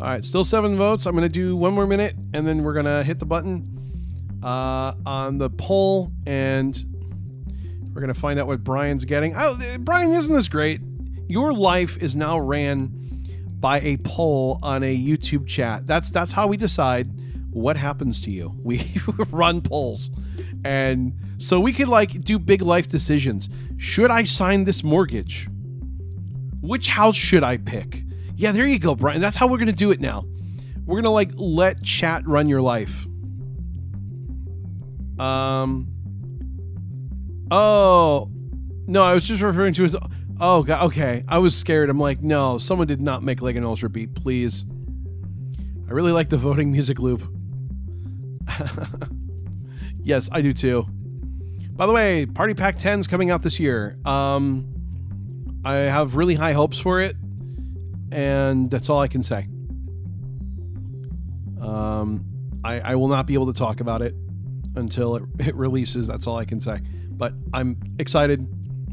All right, still 7 votes. I'm going to do 1 more minute, and then we're going to hit the button on the poll, and we're going to find out what Brian's getting. Oh, Brian, isn't this great? Your life is now ran by a poll on a YouTube chat. That's how we decide what happens to you. We run polls. And so we could like do big life decisions. Should I sign this mortgage? Which house should I pick? Yeah, there you go, Brian. That's how we're going to do it now. We're going to like let chat run your life. Oh, no, I was just referring to as, oh, God, okay. I was scared. I'm like, no, someone did not make like an Ultra Beat, please. I really like the voting music loop. Yes, I do too. By the way, Party Pack 10's coming out this year. I have really high hopes for it, and that's all I can say. I will not be able to talk about it until it releases. That's all I can say. But I'm excited.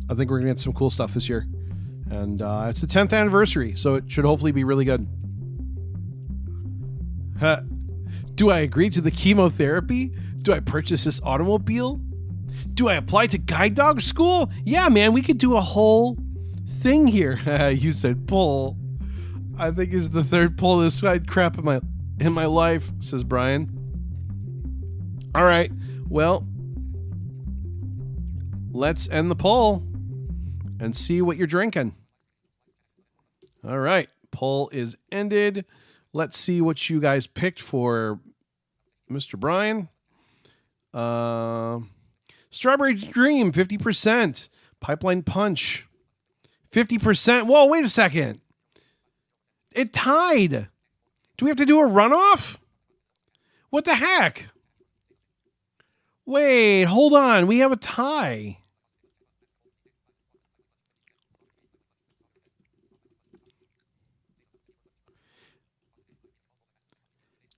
I think we're going to get some cool stuff this year. And it's the 10th anniversary, so it should hopefully be really good. Do I agree to the chemotherapy? Do I purchase this automobile? Do I apply to guide dog school? Yeah, man, we could do a whole thing here. You said pull. I think is the third pull this side crap in my life, says Brian. All right, well, let's end the poll and see what you're drinking. All right, poll is ended. Let's see what you guys picked for Mr. Brian. Strawberry Dream, 50%. Pipeline Punch, 50%. Whoa, wait a second. It tied. Do we have to do a runoff? What the heck? Wait, hold on. We have a tie.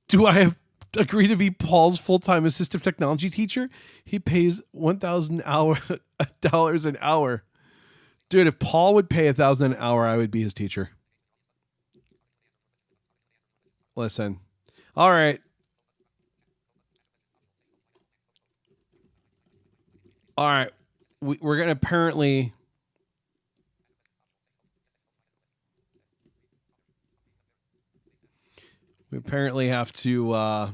Do I have agree to be Paul's full-time assistive technology teacher? He pays $1,000 an hour. Dude, if Paul would pay $1,000 an hour, I would be his teacher. Listen. All right. All right. We're going to apparently... We apparently have to...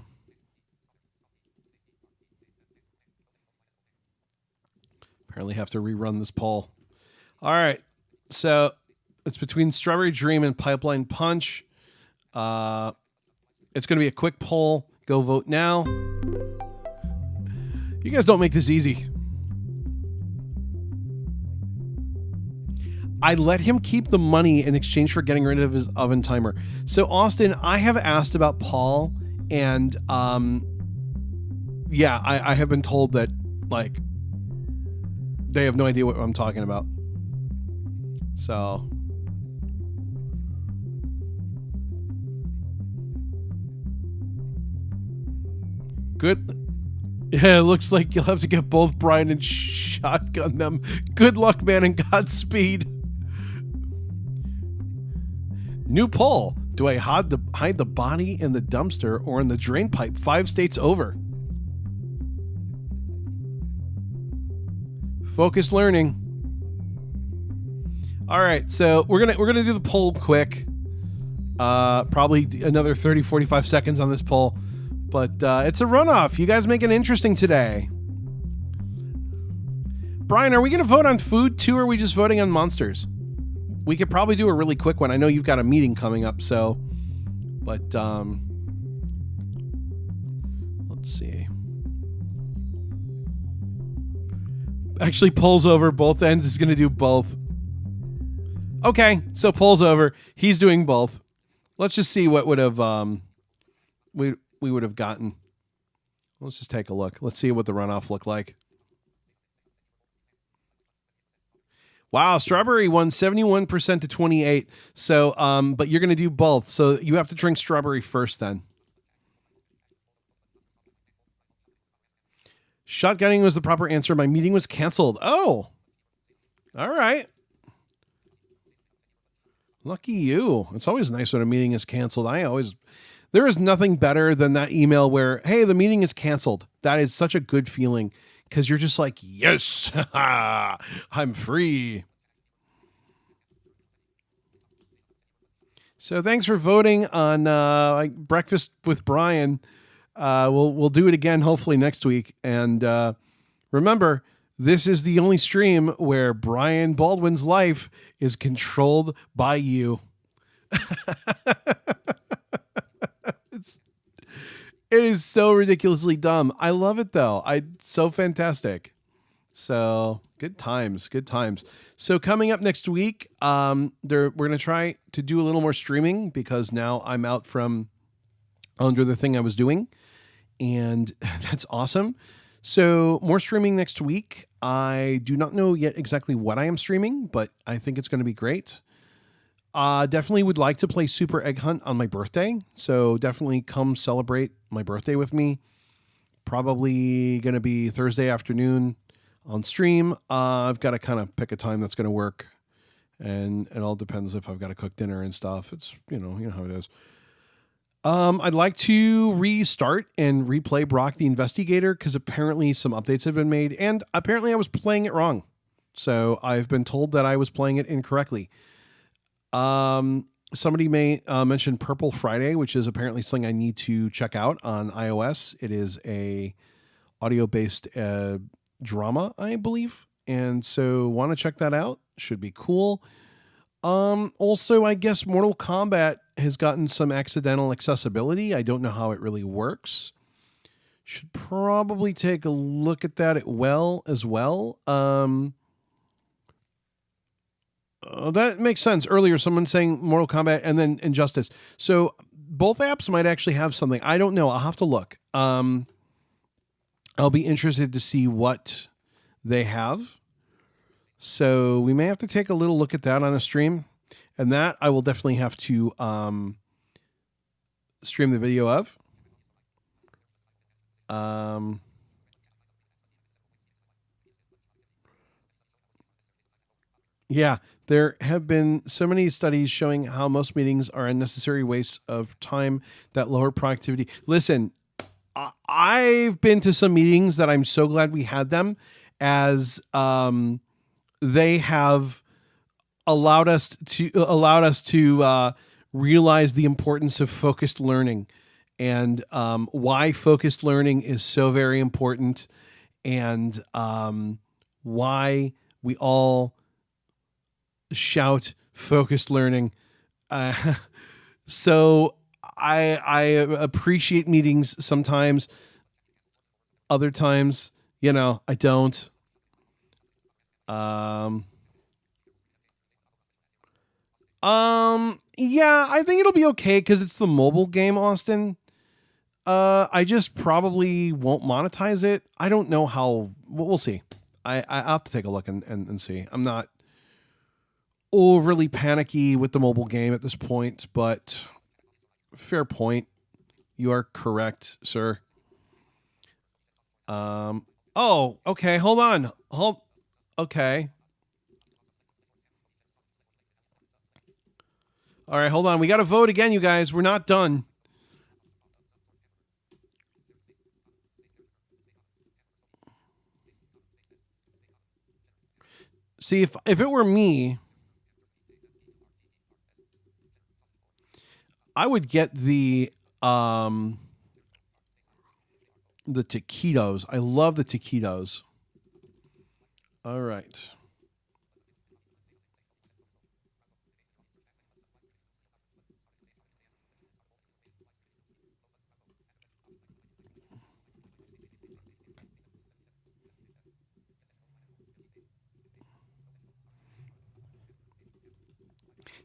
apparently have to rerun this poll. All right. So it's between Strawberry Dream and Pipeline Punch. It's going to be a quick poll. Go vote now. You guys don't make this easy. I let him keep the money in exchange for getting rid of his oven timer. So, Austin, I have asked about Paul, and yeah, I have been told that, like, they have no idea what I'm talking about. So... Good. Yeah, it looks like you'll have to get both Brian and shotgun them. Good luck, man, and Godspeed. New poll. Do I hide the body in the dumpster or in the drain pipe? 5 states over. Focused learning. All right, so we're gonna do the poll quick. Probably another 30-45 seconds on this poll, but it's a runoff. You guys make it interesting today. Brian, are we gonna vote on food too, or are we just voting on monsters? We could probably do a really quick one. I know you've got a meeting coming up, so, but let's see. Actually, polls over. Both ends is gonna do both. Okay, so polls over. He's doing both. Let's just see what would have we would have gotten. Let's just take a look. Let's see what the runoff looked like. Wow, strawberry won 71% to 28. So, but you're going to do both. So you have to drink strawberry first then. Shotgunning was the proper answer. My meeting was canceled. Oh, all right. Lucky you. It's always nice when a meeting is canceled. There is nothing better than that email where, hey, the meeting is canceled. That is such a good feeling because you're just like, yes, I'm free. So thanks for voting on Breakfast with Brian. We'll do it again hopefully next week. And remember, this is the only stream where Brian Baldwin's life is controlled by you. It is so ridiculously dumb. I love it though. So fantastic. So good times. So coming up next week, we're going to try to do a little more streaming because now I'm out from under the thing I was doing, and that's awesome. So more streaming next week. I do not know yet exactly what I am streaming, but I think it's going to be great. Definitely would like to play Super Egg Hunt on my birthday. So definitely come celebrate my birthday with me. Probably going to be Thursday afternoon on stream. I've got to kind of pick a time that's going to work. And it all depends if I've got to cook dinner and stuff. It's, you know how it is. I'd like to restart and replay Brock the Investigator because apparently some updates have been made and apparently I was playing it wrong. So I've been told that I was playing it incorrectly. Somebody may mention Purple Friday, which is apparently something I need to check out on iOS. It is a audio-based drama, I believe. And so want to check that out. Should be cool. Also, I guess Mortal Kombat has gotten some accidental accessibility. I don't know how it really works. Should probably take a look at that as well. That makes sense. Earlier, someone saying Mortal Kombat and then Injustice. So both apps might actually have something. I don't know. I'll have to look. I'll be interested to see what they have. So we may have to take a little look at that on a stream. And that I will definitely have to stream the video of. Yeah, there have been so many studies showing how most meetings are unnecessary wastes of time that lower productivity. Listen, I've been to some meetings that I'm so glad we had them, as they have allowed us to realize the importance of focused learning and why focused learning is so very important, and why we all shout focused learning. So I appreciate meetings sometimes. Other times, I don't. Yeah, I think it'll be okay because it's the mobile game, Austin. I just probably won't monetize it. I don't know how. We'll see. I'll have to take a look and see. I'm not overly panicky with the mobile game at this point, but fair point. You are correct, sir. Oh, okay. Hold on. Okay. All right, hold on. We got to vote again, you guys. We're not done. See, if it were me, I would get the taquitos. I love the taquitos. All right.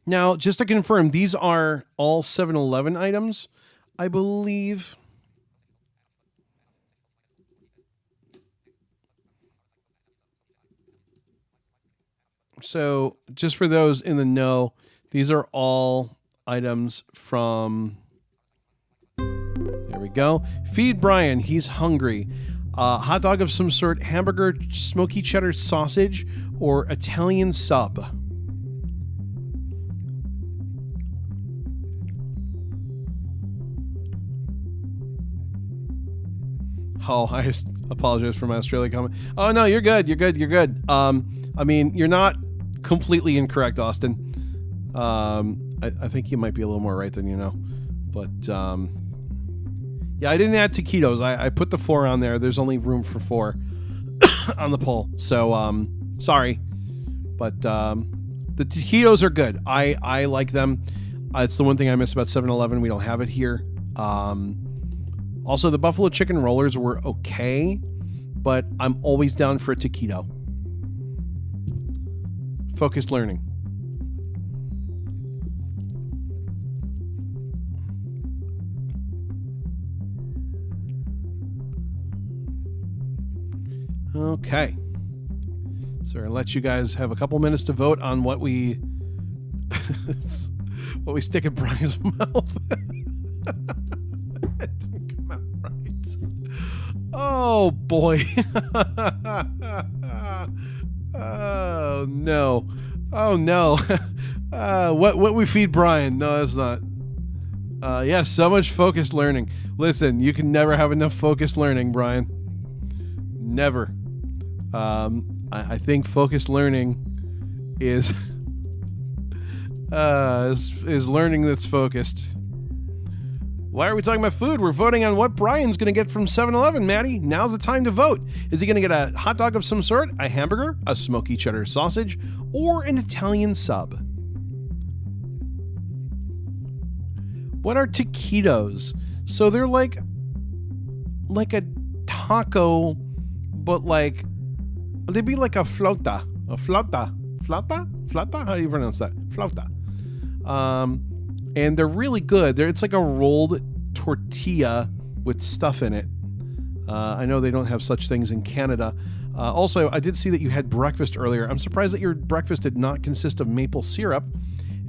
Now, just to confirm, these are all 7-Eleven items, I believe. So, just for those in the know, these are all items from... There we go. Feed Brian. He's hungry. Hot dog of some sort, hamburger, smoky cheddar sausage, or Italian sub. Oh, I just apologize for my Australia comment. Oh, no, you're good. You're good. You're good. I mean, you're not completely incorrect, Austin. I think you might be a little more right than you know. But, yeah, I didn't add taquitos. I put the 4 on there. There's only room for 4 on the poll. So, sorry. But the taquitos are good. I like them. It's the one thing I miss about 7-Eleven. We don't have it here. Also, the buffalo chicken rollers were okay, but I'm always down for a taquito. Focused learning. Okay. So I'll let you guys have a couple minutes to vote on what we stick in Brian's mouth. That didn't come out right. Oh boy. Oh no. Oh no. What we feed Brian? No, that's not. Yeah, so much focused learning. Listen, you can never have enough focused learning, Brian. Never. I think focused learning is learning that's focused. Why are we talking about food? We're voting on what Brian's going to get from 7-Eleven, Maddie. Now's the time to vote. Is he going to get a hot dog of some sort, a hamburger, a smoky cheddar sausage, or an Italian sub? What are taquitos? So they're like a taco, but like they'd be like a flauta. How do you pronounce that? Flauta. And they're really good. It's like a rolled tortilla with stuff in it. I know they don't have such things in Canada. Also, I did see that you had breakfast earlier. I'm surprised that your breakfast did not consist of maple syrup,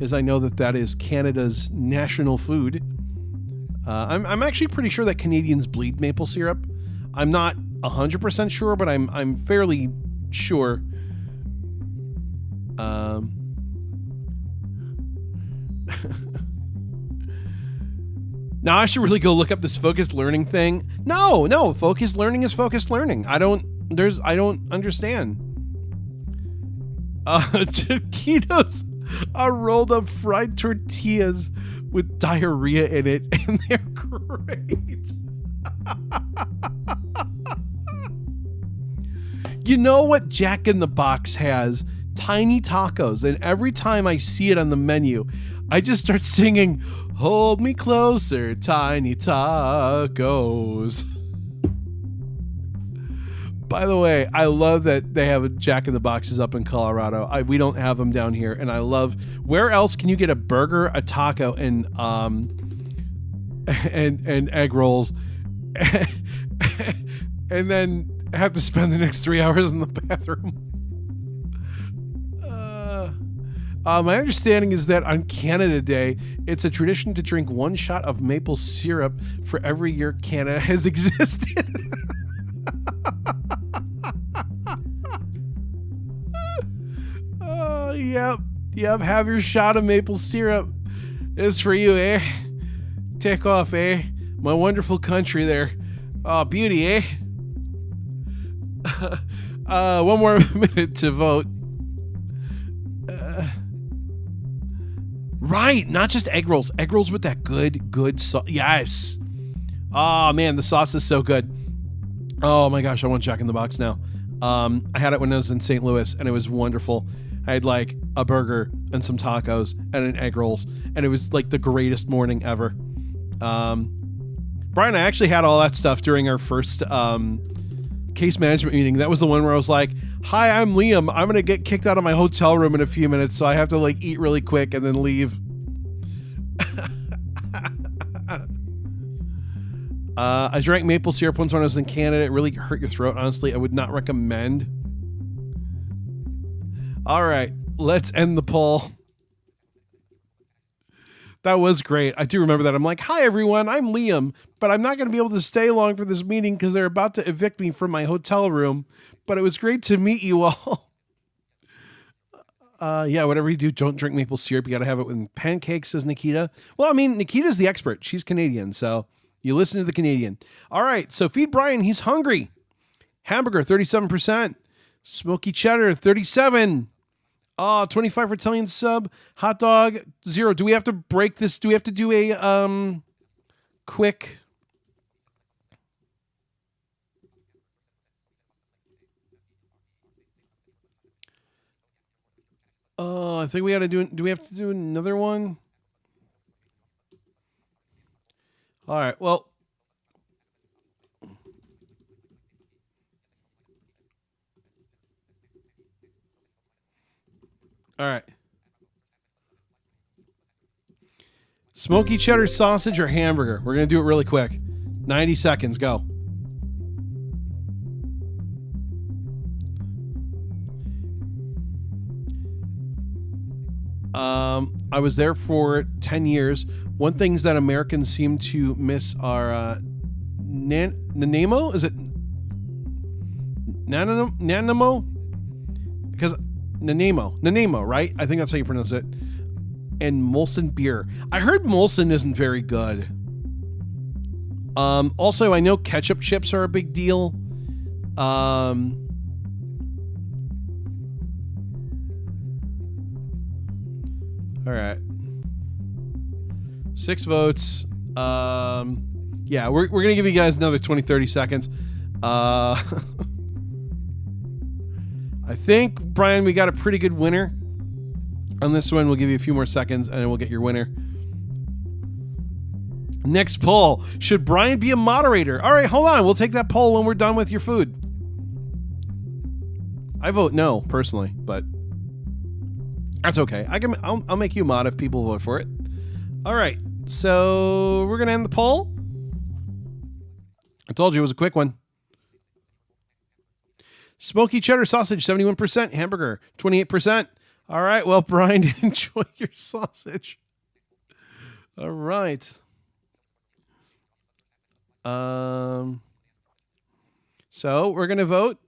as I know that is Canada's national food. I'm actually pretty sure that Canadians bleed maple syrup. I'm not 100% sure, but I'm fairly sure. Now I should really go look up this focused learning thing. No, focused learning is focused learning. I don't understand. Taquitos are rolled up fried tortillas with diarrhea in it, and they're great. You know what Jack in the Box has? Tiny tacos, and every time I see it on the menu, I just start singing, "Hold me closer, tiny tacos." By the way, I love that they have a Jack in the Boxes up in Colorado. We don't have them down here, and I love. Where else can you get a burger, a taco, and egg rolls, and then have to spend the next 3 hours in the bathroom? My understanding is that on Canada Day, it's a tradition to drink 1 shot of maple syrup for every year Canada has existed. Yep. Have your shot of maple syrup. This is for you, eh? Take off, eh? My wonderful country there. Oh, beauty, eh? One more minute to vote. Right, not just egg rolls. Egg rolls with that good sauce. Yes. Oh, man, the sauce is so good. Oh, my gosh, I want Jack in the Box now. I had it when I was in St. Louis, and it was wonderful. I had, like, a burger and some tacos and an egg rolls, and it was, like, the greatest morning ever. Brian, I actually had all that stuff during our first case management meeting. That was the one where I was like, hi, I'm Liam. I'm going to get kicked out of my hotel room in a few minutes, so I have to like eat really quick and then leave. I drank maple syrup once when I was in Canada. It really hurt your throat. Honestly, I would not recommend. All right, let's end the poll. That was great. I do remember that. I'm like, hi, everyone. I'm Liam, but I'm not going to be able to stay long for this meeting because they're about to evict me from my hotel room. But it was great to meet you all. Yeah, whatever you do, don't drink maple syrup. You got to have it with pancakes, says Nikita. Well, I mean, Nikita's the expert. She's Canadian, so you listen to the Canadian. All right, so feed Brian. He's hungry. Hamburger, 37%. Smoky cheddar, 37%. 25 for Italian sub. Hot dog, 0. Do we have to break this? Do we have to do a quick? I think we got to do. Do we have to do another one? All right. Well. All right. Smoky cheddar sausage or hamburger? We're going to do it really quick. 90 seconds. Go. I was there for 10 years. One things that Americans seem to miss are Nanamo? Is it Nanamo? Because Nanamo, right? I think that's how you pronounce it. And Molson beer. I heard Molson isn't very good. Also, I know ketchup chips are a big deal. All right. 6 votes. Yeah, we're going to give you guys another 20, 30 seconds. I think, Brian, we got a pretty good winner. On this one, we'll give you a few more seconds, and then we'll get your winner. Next poll. Should Brian be a moderator? All right, hold on. We'll take that poll when we're done with your food. I vote no, personally, but that's okay. I'll make you a mod if people vote for it. All right, so we're going to end the poll. I told you it was a quick one. Smoky cheddar sausage, 71%. Hamburger, 28%. All right. Well, Brian, enjoy your sausage. All right. So we're going to vote.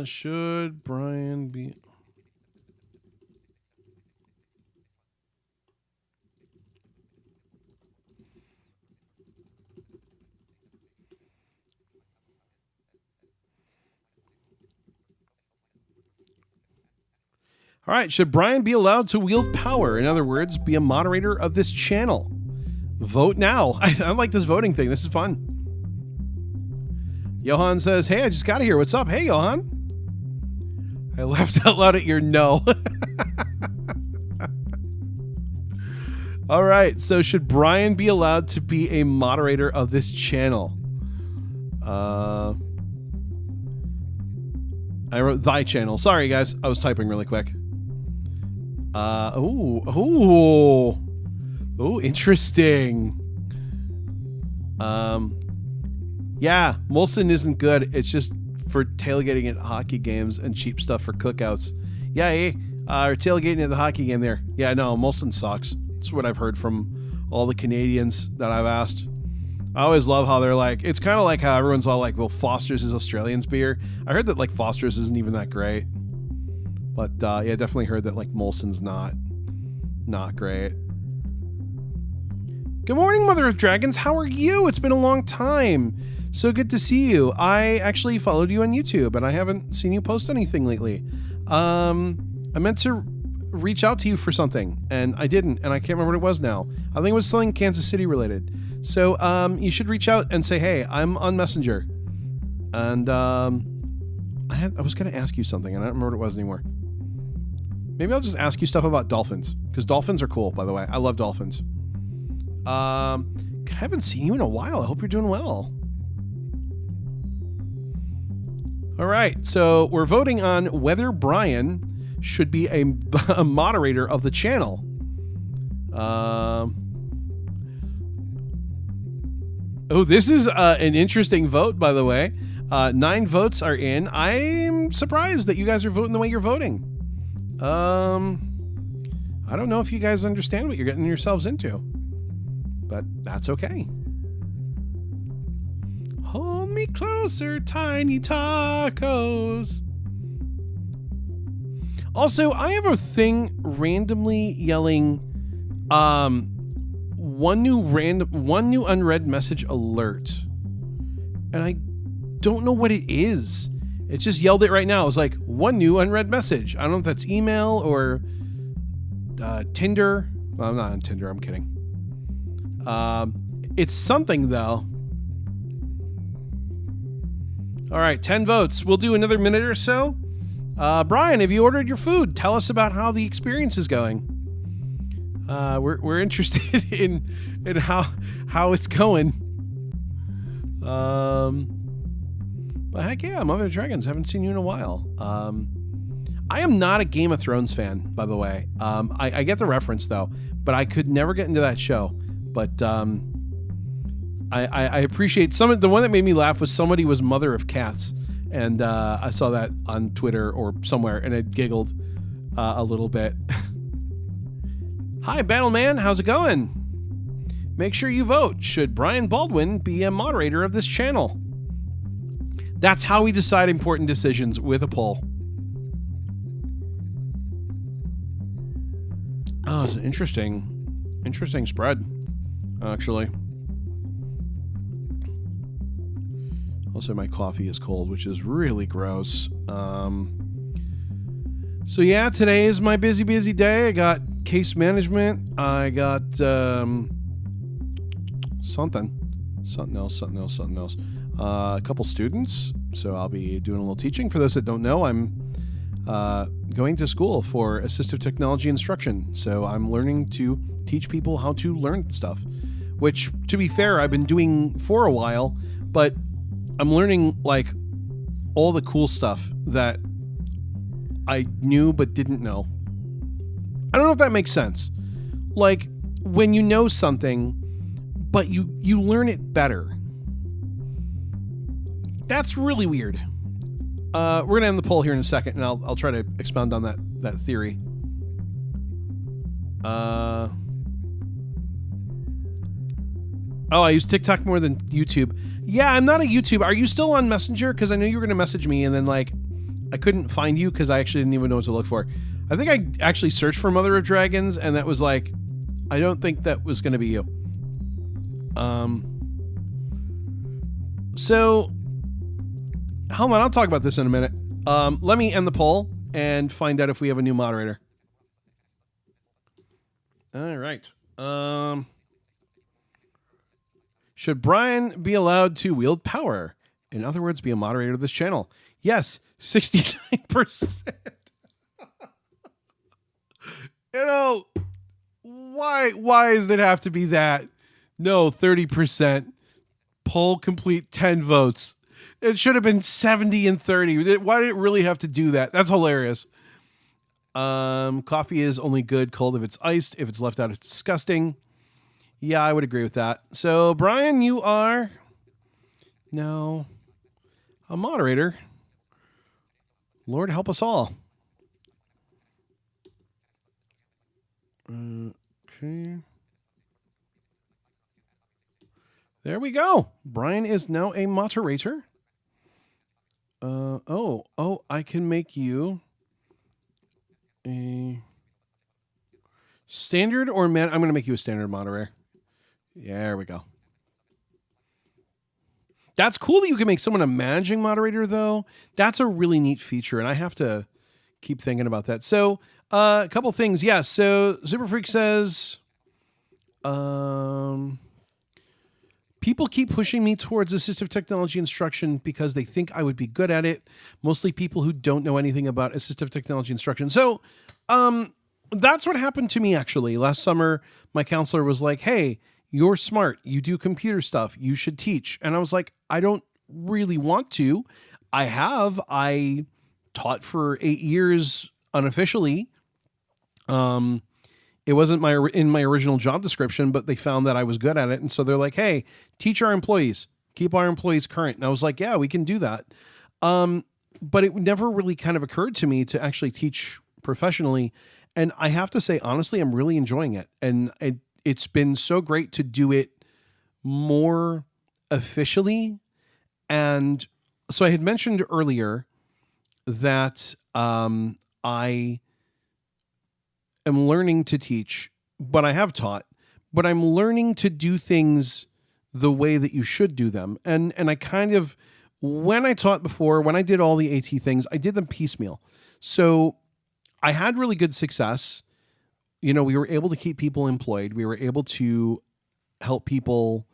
Should Brian be... All right, should Brian be allowed to wield power? In other words, be a moderator of this channel? Vote now. I like this voting thing. This is fun. Johan says, hey, I just got here. What's up? Hey, Johan. I laughed out loud at your no. All right, so should Brian be allowed to be a moderator of this channel? I wrote thy channel. Sorry, guys. I was typing really quick. Ooh, interesting. Yeah, Molson isn't good. It's just for tailgating at hockey games and cheap stuff for cookouts. Yeah, or tailgating at the hockey game there. Yeah, no, Molson sucks. That's what I've heard from all the Canadians that I've asked. I always love how they're like, it's kind of like how everyone's all like, well, Foster's is Australian's beer. I heard that like Foster's isn't even that great. But yeah, definitely heard that like Molson's not great. Good morning, Mother of Dragons. How are you? It's been a long time. So good to see you. I actually followed you on YouTube, and I haven't seen you post anything lately. I meant to reach out to you for something, and I didn't, and I can't remember what it was now. I think it was something Kansas City related. So you should reach out and say, hey, I'm on Messenger. And I was going to ask you something, and I don't remember what it was anymore. Maybe I'll just ask you stuff about dolphins, because dolphins are cool, by the way. I love dolphins. I haven't seen you in a while. I hope you're doing well. All right, so we're voting on whether Brian should be a moderator of the channel. Oh, this is an interesting vote, by the way. 9 votes are in. I'm surprised that you guys are voting the way you're voting. I don't know if you guys understand what you're getting yourselves into, but that's okay. Hold me closer, tiny tacos. Also, I have a thing randomly yelling, one new unread message alert, and I don't know what it is. It just yelled it right now. It's like, one new unread message. I don't know if that's email or Tinder. Well, I'm not on Tinder. I'm kidding. It's something though. All right, 10 votes. We'll do another minute or so. Brian, have you ordered your food? Tell us about how the experience is going. We're interested in how it's going. But heck yeah, Mother of Dragons. Haven't seen you in a while. I am not a Game of Thrones fan, by the way. I get the reference though, but I could never get into that show. But I appreciate the one that made me laugh was somebody was Mother of Cats, and I saw that on Twitter or somewhere, and I giggled a little bit. Hi, Battleman, how's it going? Make sure you vote. Should Brian Baldwin be a moderator of this channel? That's how we decide important decisions, with a poll. Oh, it's an interesting spread, actually. Also, my coffee is cold, which is really gross. So yeah, today is my busy day. I got case management. I got something else. A couple students. So I'll be doing a little teaching. For those that don't know, I'm going to school for assistive technology instruction. So I'm learning to teach people how to learn stuff, which, to be fair, I've been doing for a while, but I'm learning like all the cool stuff that I knew but didn't know. I don't know if that makes sense. Like when you know something, but you learn it better. That's really weird. We're gonna end the poll here in a second, and I'll try to expound on that theory. Oh, I use TikTok more than YouTube. Yeah, I'm not a YouTuber. Are you still on Messenger? Because I knew you were going to message me, and then, like, I couldn't find you because I actually didn't even know what to look for. I think I actually searched for Mother of Dragons, and that was like, I don't think that was going to be you. So, hold on, I'll talk about this in a minute. Let me end the poll and find out if we have a new moderator. All right. Should Brian be allowed to wield power? In other words, be a moderator of this channel? Yes, 69%. You know, why does it have to be that? No, 30%. Poll complete, 10 votes. It should have been 70 and 30. Why did it really have to do that? That's hilarious. Coffee is only good cold if it's iced. If it's left out, it's disgusting. Yeah, I would agree with that. So, Brian, you are now a moderator. Lord help us all. Okay. There we go. Brian is now a moderator. Oh, I can make you a standard or man. I'm going to make you a standard moderator. There we go. That's cool that you can make someone a managing moderator, though. That's a really neat feature, and I have to keep thinking about that. So, a couple things. Yeah, so Super Freak says, people keep pushing me towards assistive technology instruction because they think I would be good at it. Mostly people who don't know anything about assistive technology instruction. So, that's what happened to me, actually. Last summer, my counselor was like, hey, you're smart. You do computer stuff. You should teach. And I was like, I don't really want to. I taught for 8 years unofficially. It wasn't in my original job description, but they found that I was good at it. And so they're like, hey, teach our employees, keep our employees current. And I was like, yeah, we can do that. But it never really kind of occurred to me to actually teach professionally. And I have to say, honestly, I'm really enjoying it. And it's been so great to do it more officially. And so I had mentioned earlier that I am learning to teach, but I have taught, but I'm learning to do things the way that you should do them. And I kind of, when I taught before, when I did all the AT things, I did them piecemeal. So I had really good success. You know, we were able to keep people employed. We were able to help people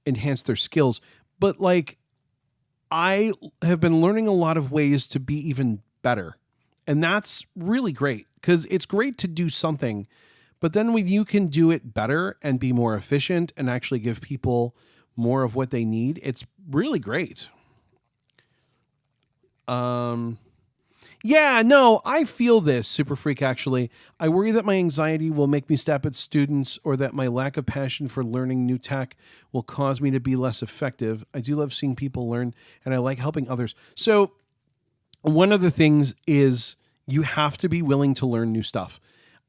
enhance their skills. But like, I have been learning a lot of ways to be even better. And that's really great because it's great to do something, but then when you can do it better and be more efficient and actually give people more of what they need, it's really great. Yeah, no, I feel this, Super Freak, actually. I worry that my anxiety will make me step at students or that my lack of passion for learning new tech will cause me to be less effective. I do love seeing people learn, and I like helping others. So one of the things is you have to be willing to learn new stuff.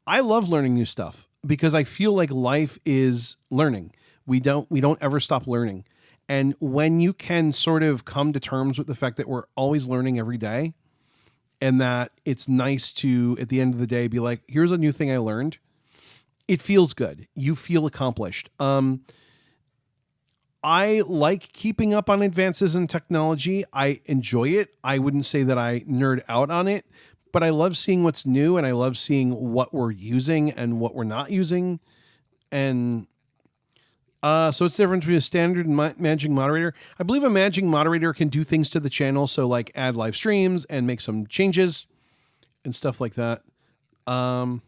I love learning new stuff because I feel like life is learning. We don't ever stop learning. And when you can sort of come to terms with the fact that we're always learning every day, and that it's nice to, at the end of the day, be like, here's a new thing I learned. It feels good. You feel accomplished. I like keeping up on advances in technology. I enjoy it. I wouldn't say that I nerd out on it, but I love seeing what's new and I love seeing what we're using and what we're not using. And so it's the difference between a standard and managing moderator. I believe a managing moderator can do things to the channel. So like add live streams and make some changes and stuff like that. Oh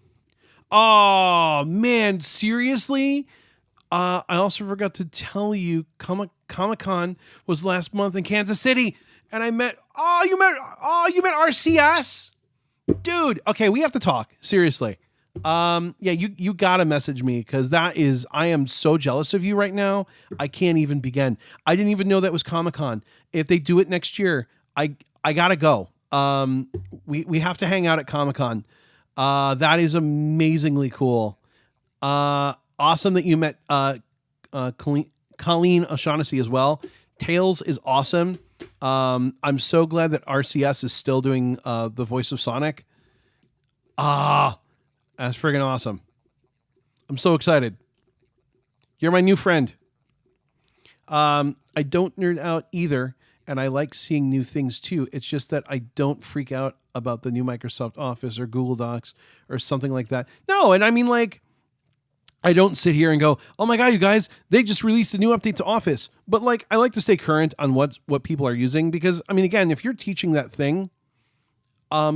man, seriously? I also forgot to tell you Comic-Con was last month in Kansas City and you met RCS? Dude, okay, we have to talk. Seriously. Yeah, you gotta message me because I am so jealous of you right now. I can't even begin. I didn't even know that was Comic-Con. If they do it next year, I gotta go. We have to hang out at Comic-Con. That is amazingly cool. Awesome that you met Colleen O'Shaughnessy as well. Tails is awesome. I'm so glad that RCS is still doing the voice of Sonic. That's friggin' awesome. I'm so excited. You're my new friend. I don't nerd out either, and I like seeing new things too. It's just that I don't freak out about the new Microsoft Office or Google Docs or something like that. No, and I mean like, I don't sit here and go, oh my God, you guys, they just released a new update to Office. But like, I like to stay current on what people are using because, I mean, again, if you're teaching that thing,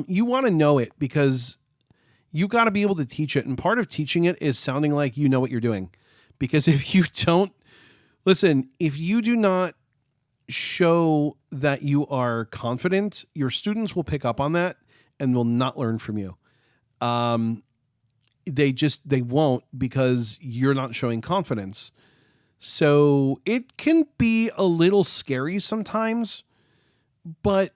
you want to know it because you got to be able to teach it. And part of teaching it is sounding like you know what you're doing. Because if you do not show that you are confident, your students will pick up on that and will not learn from you. They won't because you're not showing confidence. So it can be a little scary sometimes, but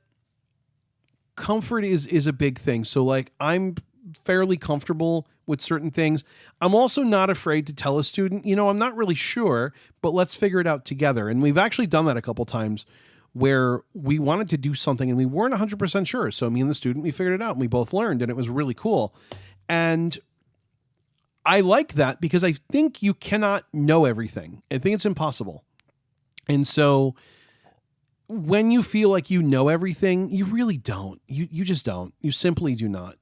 comfort is a big thing. So like I'm fairly comfortable with certain things. I'm also not afraid to tell a student, I'm not really sure, but let's figure it out together. And we've actually done that a couple times where we wanted to do something and we weren't 100% sure. So me and the student, we figured it out and we both learned and it was really cool. And I like that because I think you cannot know everything. I think it's impossible. And so when you feel like you know everything, you really don't. You just don't. You simply do not.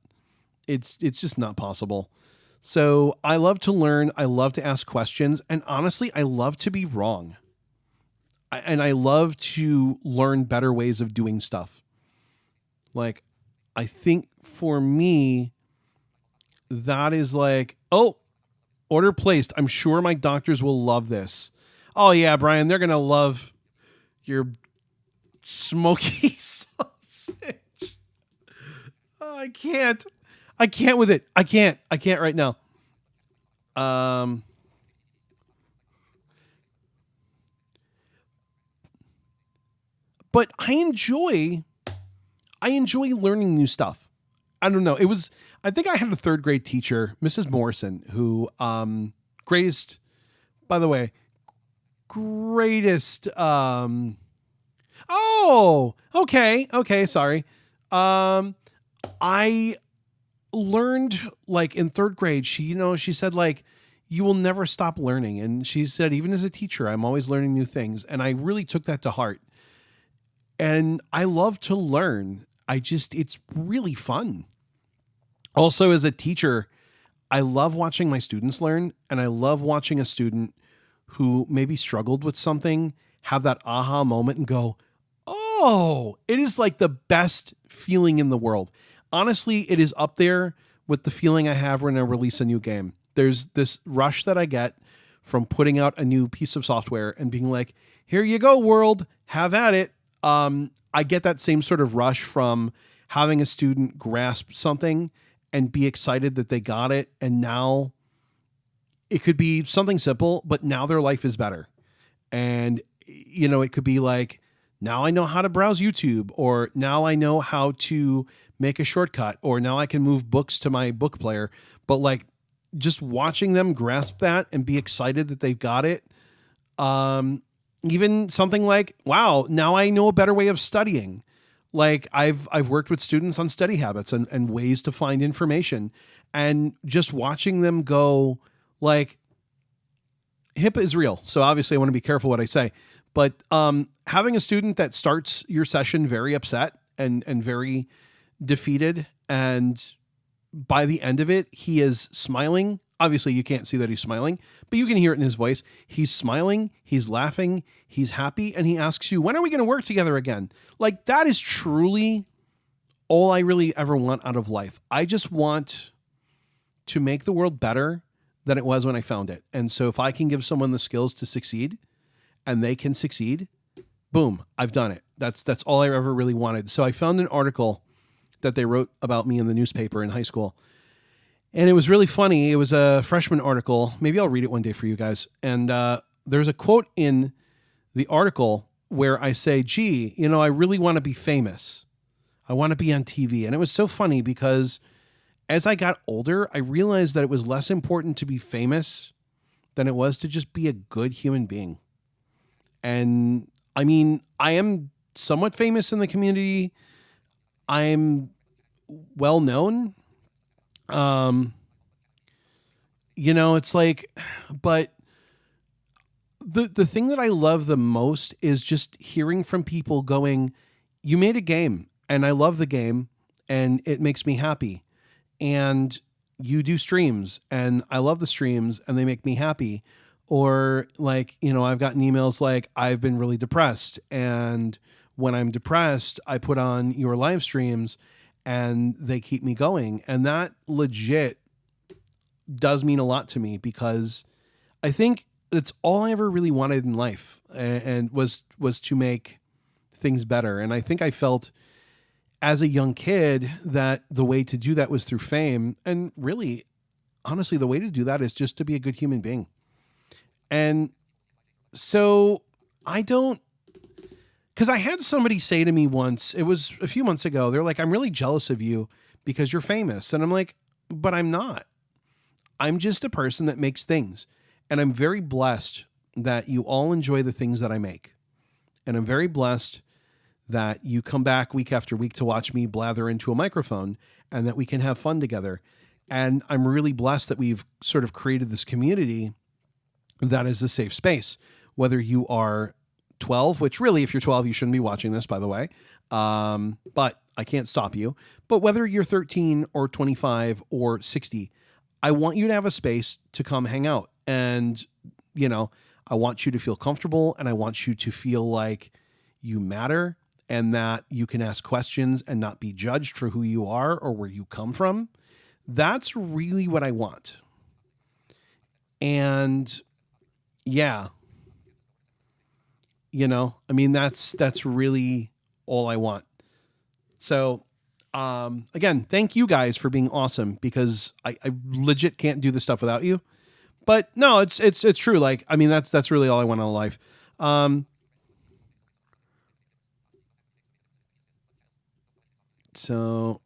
It's just not possible. So I love to learn. I love to ask questions. And honestly, I love to be wrong. And I love to learn better ways of doing stuff. Like, I think for me, that is like, oh, order placed. I'm sure my doctors will love this. Oh, yeah, Brian, they're going to love your smoky sausage. Oh, I can't. I can't with it. I can't right now. But I enjoy learning new stuff. I don't know. I think I had a third grade teacher, Mrs. Morrison, who, greatest, by the way, greatest, oh, okay. Sorry. I learned like in third grade, she said like, you will never stop learning. And she said, even as a teacher, I'm always learning new things. And I really took that to heart. And I love to learn. It's really fun. Also, as a teacher, I love watching my students learn. And I love watching a student who maybe struggled with something have that aha moment and go, oh, it is like the best feeling in the world. Honestly, it is up there with the feeling I have when I release a new game. There's this rush that I get from putting out a new piece of software and being like, here you go, world, have at it. I get that same sort of rush from having a student grasp something and be excited that they got it. And now it could be something simple, but now their life is better. And, it could be like, now I know how to browse YouTube, or now I know how to make a shortcut, or now I can move books to my book player. But like just watching them grasp that and be excited that they've got it. Even something like, wow, now I know a better way of studying. Like I've worked with students on study habits and ways to find information, and just watching them go like, HIPAA is real. So obviously I want to be careful what I say, but having a student that starts your session very upset and very defeated, and by the end of it, he is smiling. Obviously you can't see that he's smiling, but you can hear it in his voice. He's smiling, he's laughing, he's happy. And he asks you, when are we going to work together again? Like that is truly all I really ever want out of life. I just want to make the world better than it was when I found it. And so if I can give someone the skills to succeed and they can succeed, boom, I've done it. That's all I ever really wanted. So I found an article that they wrote about me in the newspaper in high school. And it was really funny. It was a freshman article. Maybe I'll read it one day for you guys. And there's a quote in the article where I say, gee, I really want to be famous. I want to be on TV. And it was so funny because as I got older, I realized that it was less important to be famous than it was to just be a good human being. And I mean, I am somewhat famous in the community. I'm well known. It's like, but the thing that I love the most is just hearing from people going, you made a game and I love the game and it makes me happy. And you do streams and I love the streams and they make me happy. Or like, I've gotten emails like, I've been really depressed, and when I'm depressed, I put on your live streams and they keep me going. And that legit does mean a lot to me, because I think that's all I ever really wanted in life, and was to make things better. And I think I felt as a young kid that the way to do that was through fame. And really, honestly, the way to do that is just to be a good human being. And so because I had somebody say to me once, it was a few months ago, they're like, I'm really jealous of you because you're famous. And I'm like, but I'm not. I'm just a person that makes things. And I'm very blessed that you all enjoy the things that I make. And I'm very blessed that you come back week after week to watch me blather into a microphone and that we can have fun together. And I'm really blessed that we've sort of created this community that is a safe space, whether you are 12, which really, if you're 12, you shouldn't be watching this, by the way. But I can't stop you. But whether you're 13 or 25 or 60, I want you to have a space to come hang out. And, you know, I want you to feel comfortable, and I want you to feel like you matter and that you can ask questions and not be judged for who you are or where you come from. That's really what I want. And yeah, you know, I mean, that's really all I want. So, again, thank you guys for being awesome, because I legit can't do this stuff without you. But no, it's true. Like, I mean, that's really all I want in life. So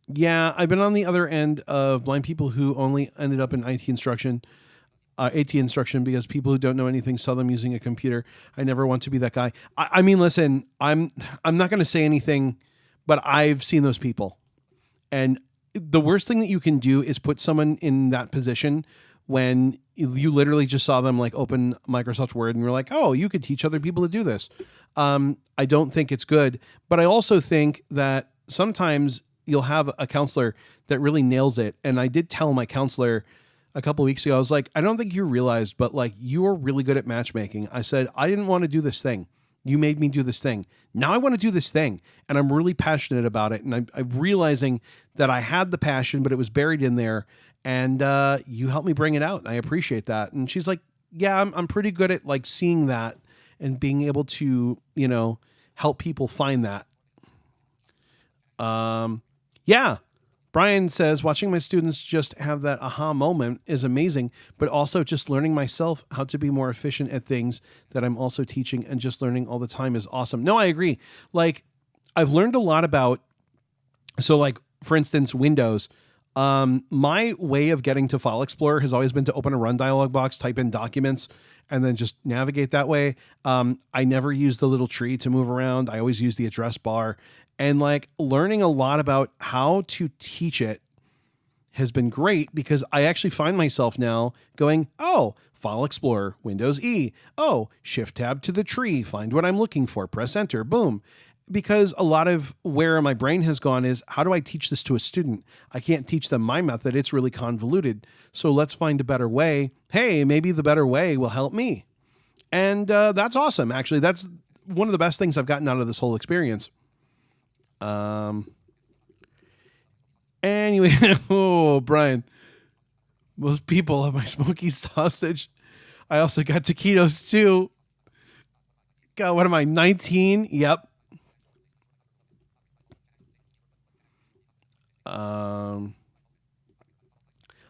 yeah, I've been on the other end of blind people who only ended up in AT instruction because people who don't know anything saw them using a computer. I never want to be that guy. I mean, listen, I'm not going to say anything, but I've seen those people. And the worst thing that you can do is put someone in that position when you literally just saw them like open Microsoft Word and you're like, oh, you could teach other people to do this. I don't think it's good, but I also think that sometimes you'll have a counselor that really nails it. And I did tell my counselor a couple of weeks ago, I was like, I don't think you realized, but like, you are really good at matchmaking. I said, I didn't want to do this thing. You made me do this thing. Now I want to do this thing. And I'm really passionate about it. And I'm realizing that I had the passion, but it was buried in there. And you helped me bring it out. And I appreciate that. And she's like, yeah, I'm pretty good at like seeing that and being able to, you know, help people find that. Yeah. Brian says, watching my students just have that aha moment is amazing, but also just learning myself how to be more efficient at things that I'm also teaching and just learning all the time is awesome. No, I agree. Like, I've learned a lot about, so like, for instance, Windows. My way of getting to File Explorer has always been to open a run dialog box, type in documents, and then just navigate that way. I never use the little tree to move around. I always use the address bar. And like, learning a lot about how to teach it has been great, because I actually find myself now going, oh, File Explorer, Windows E. Oh, Shift Tab to the tree, find what I'm looking for, press Enter, boom. Because a lot of where my brain has gone is, how do I teach this to a student? I can't teach them my method. It's really convoluted. So let's find a better way. Hey, maybe the better way will help me. And that's awesome. Actually, that's one of the best things I've gotten out of this whole experience. Anyway, oh, Brian, most people love my smoky sausage. I also got taquitos too. God, what am I, 19? Yep.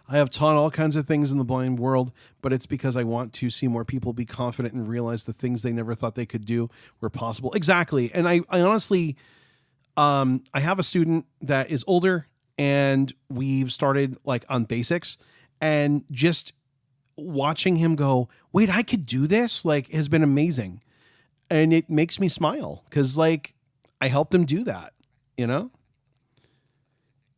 I have taught all kinds of things in the blind world, but it's because I want to see more people be confident and realize the things they never thought they could do were possible. Exactly. And I honestly, I have a student that is older, and we've started like on basics, and just watching him go, wait, I could do this, like, has been amazing. And it makes me smile, because like, I helped him do that, you know?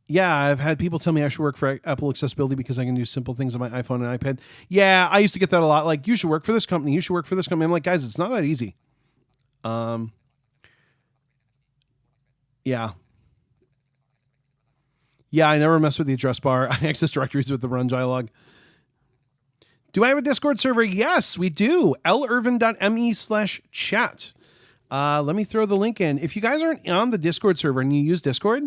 Yeah, I've had people tell me I should work for Apple Accessibility because I can do simple things on my iPhone and iPad. Yeah, I used to get that a lot. Like, you should work for this company. You should work for this company. I'm like, guys, it's not that easy. Yeah. Yeah, I never mess with the address bar. I access directories with the run dialog. Do I have a Discord server? Yes, we do. lirvin.me/chat. Let me throw the link in. If you guys aren't on the Discord server and you use Discord,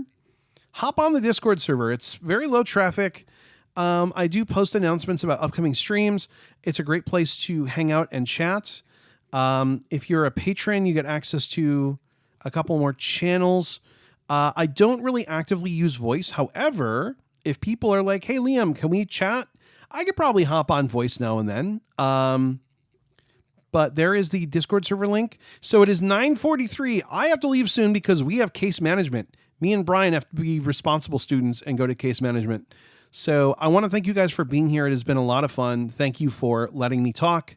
hop on the Discord server. It's very low traffic. I do post announcements about upcoming streams. It's a great place to hang out and chat. If you're a patron, you get access to a couple more channels. I don't really actively use voice. However, if people are like, hey, Liam, can we chat? I could probably hop on voice now and then. But there is the Discord server link. So it is 9:43. I have to leave soon because we have case management. Me and Brian have to be responsible students and go to case management. So I want to thank you guys for being here. It has been a lot of fun. Thank you for letting me talk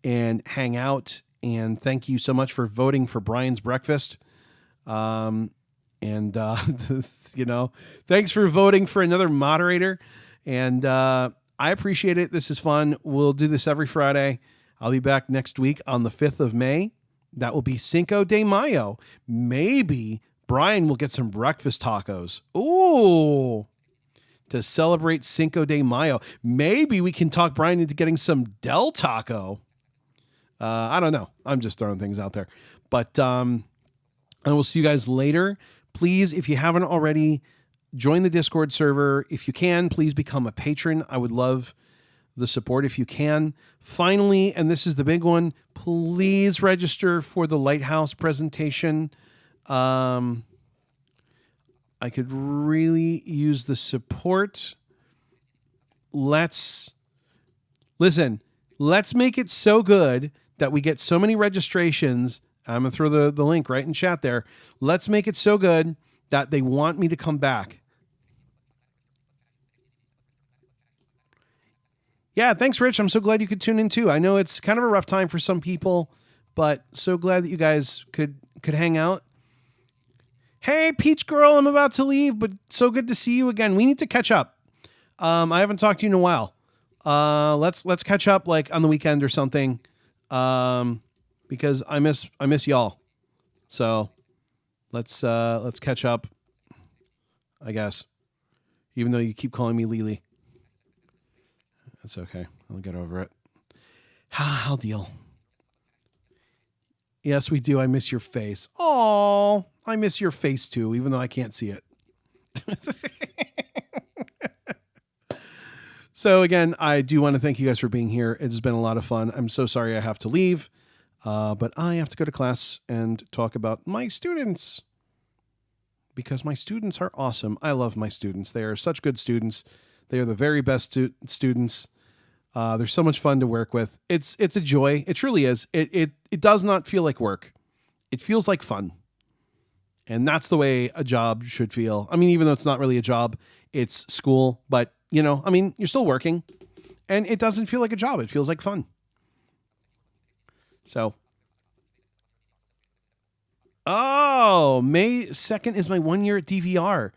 and hang out. And thank you so much for voting for Brian's breakfast. And And, thanks for voting for another moderator. And I appreciate it. This is fun. We'll do this every Friday. I'll be back next week on the 5th of May. That will be Cinco de Mayo. Maybe Brian will get some breakfast tacos. Ooh, to celebrate Cinco de Mayo. Maybe we can talk Brian into getting some Del Taco. I don't know. I'm just throwing things out there. But I will see you guys later. Please, if you haven't already, join the Discord server. If you can, please become a patron. I would love the support if you can. Finally, and this is the big one, please register for the Lighthouse presentation. I could really use the support. Let's make it so good that we get so many registrations. I'm going to throw the link right in chat there. Let's make it so good that they want me to come back. Yeah, thanks, Rich. I'm so glad you could tune in too. I know it's kind of a rough time for some people, but so glad that you guys could hang out. Hey, Peach Girl, I'm about to leave, but so good to see you again. We need to catch up. I haven't talked to you in a while. Let's catch up like on the weekend or something. Because I miss y'all. So let's catch up, I guess. Even though you keep calling me Lily. That's okay. I'll get over it. I'll deal. Yes, we do. I miss your face. Oh, I miss your face too, even though I can't see it. So again, I do want to thank you guys for being here. It has been a lot of fun. I'm so sorry I have to leave, but I have to go to class and talk about my students because my students are awesome. I love my students. They are such good students. They are the very best students. They're so much fun to work with. It's a joy. It truly is. It does not feel like work. It feels like fun. And that's the way a job should feel. I mean, even though it's not really a job, it's school, but you're still working and it doesn't feel like a job. It feels like fun. So, May 2nd is my 1 year at DVR.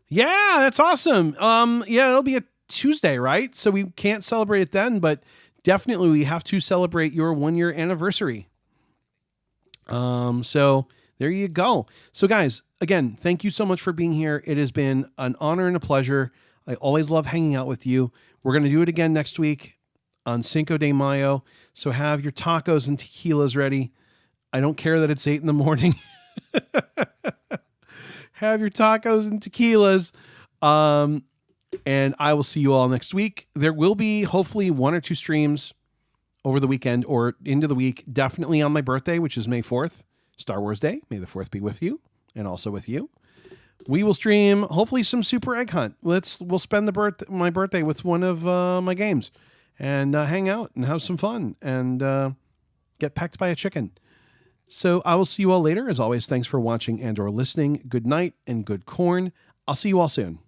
Yeah, that's awesome. It'll be a Tuesday, right? So we can't celebrate it then, but definitely we have to celebrate your 1 year anniversary. So there you go. So guys, again, thank you so much for being here. It has been an honor and a pleasure. I always love hanging out with you. We're going to do it again next week on Cinco de Mayo. So have your tacos and tequilas ready. I don't care that it's 8 a.m. Have your tacos and tequilas. And I will see you all next week. There will be hopefully 1 or 2 streams over the weekend or into the week. Definitely on my birthday, which is May 4th, Star Wars Day. May the 4th be with you and also with you. We will stream hopefully some Super Egg Hunt. We'll spend my birthday with one of my games and hang out and have some fun and get pecked by a chicken. So I will see you all later. As always, thanks for watching and or listening. Good night and good corn. I'll see you all soon.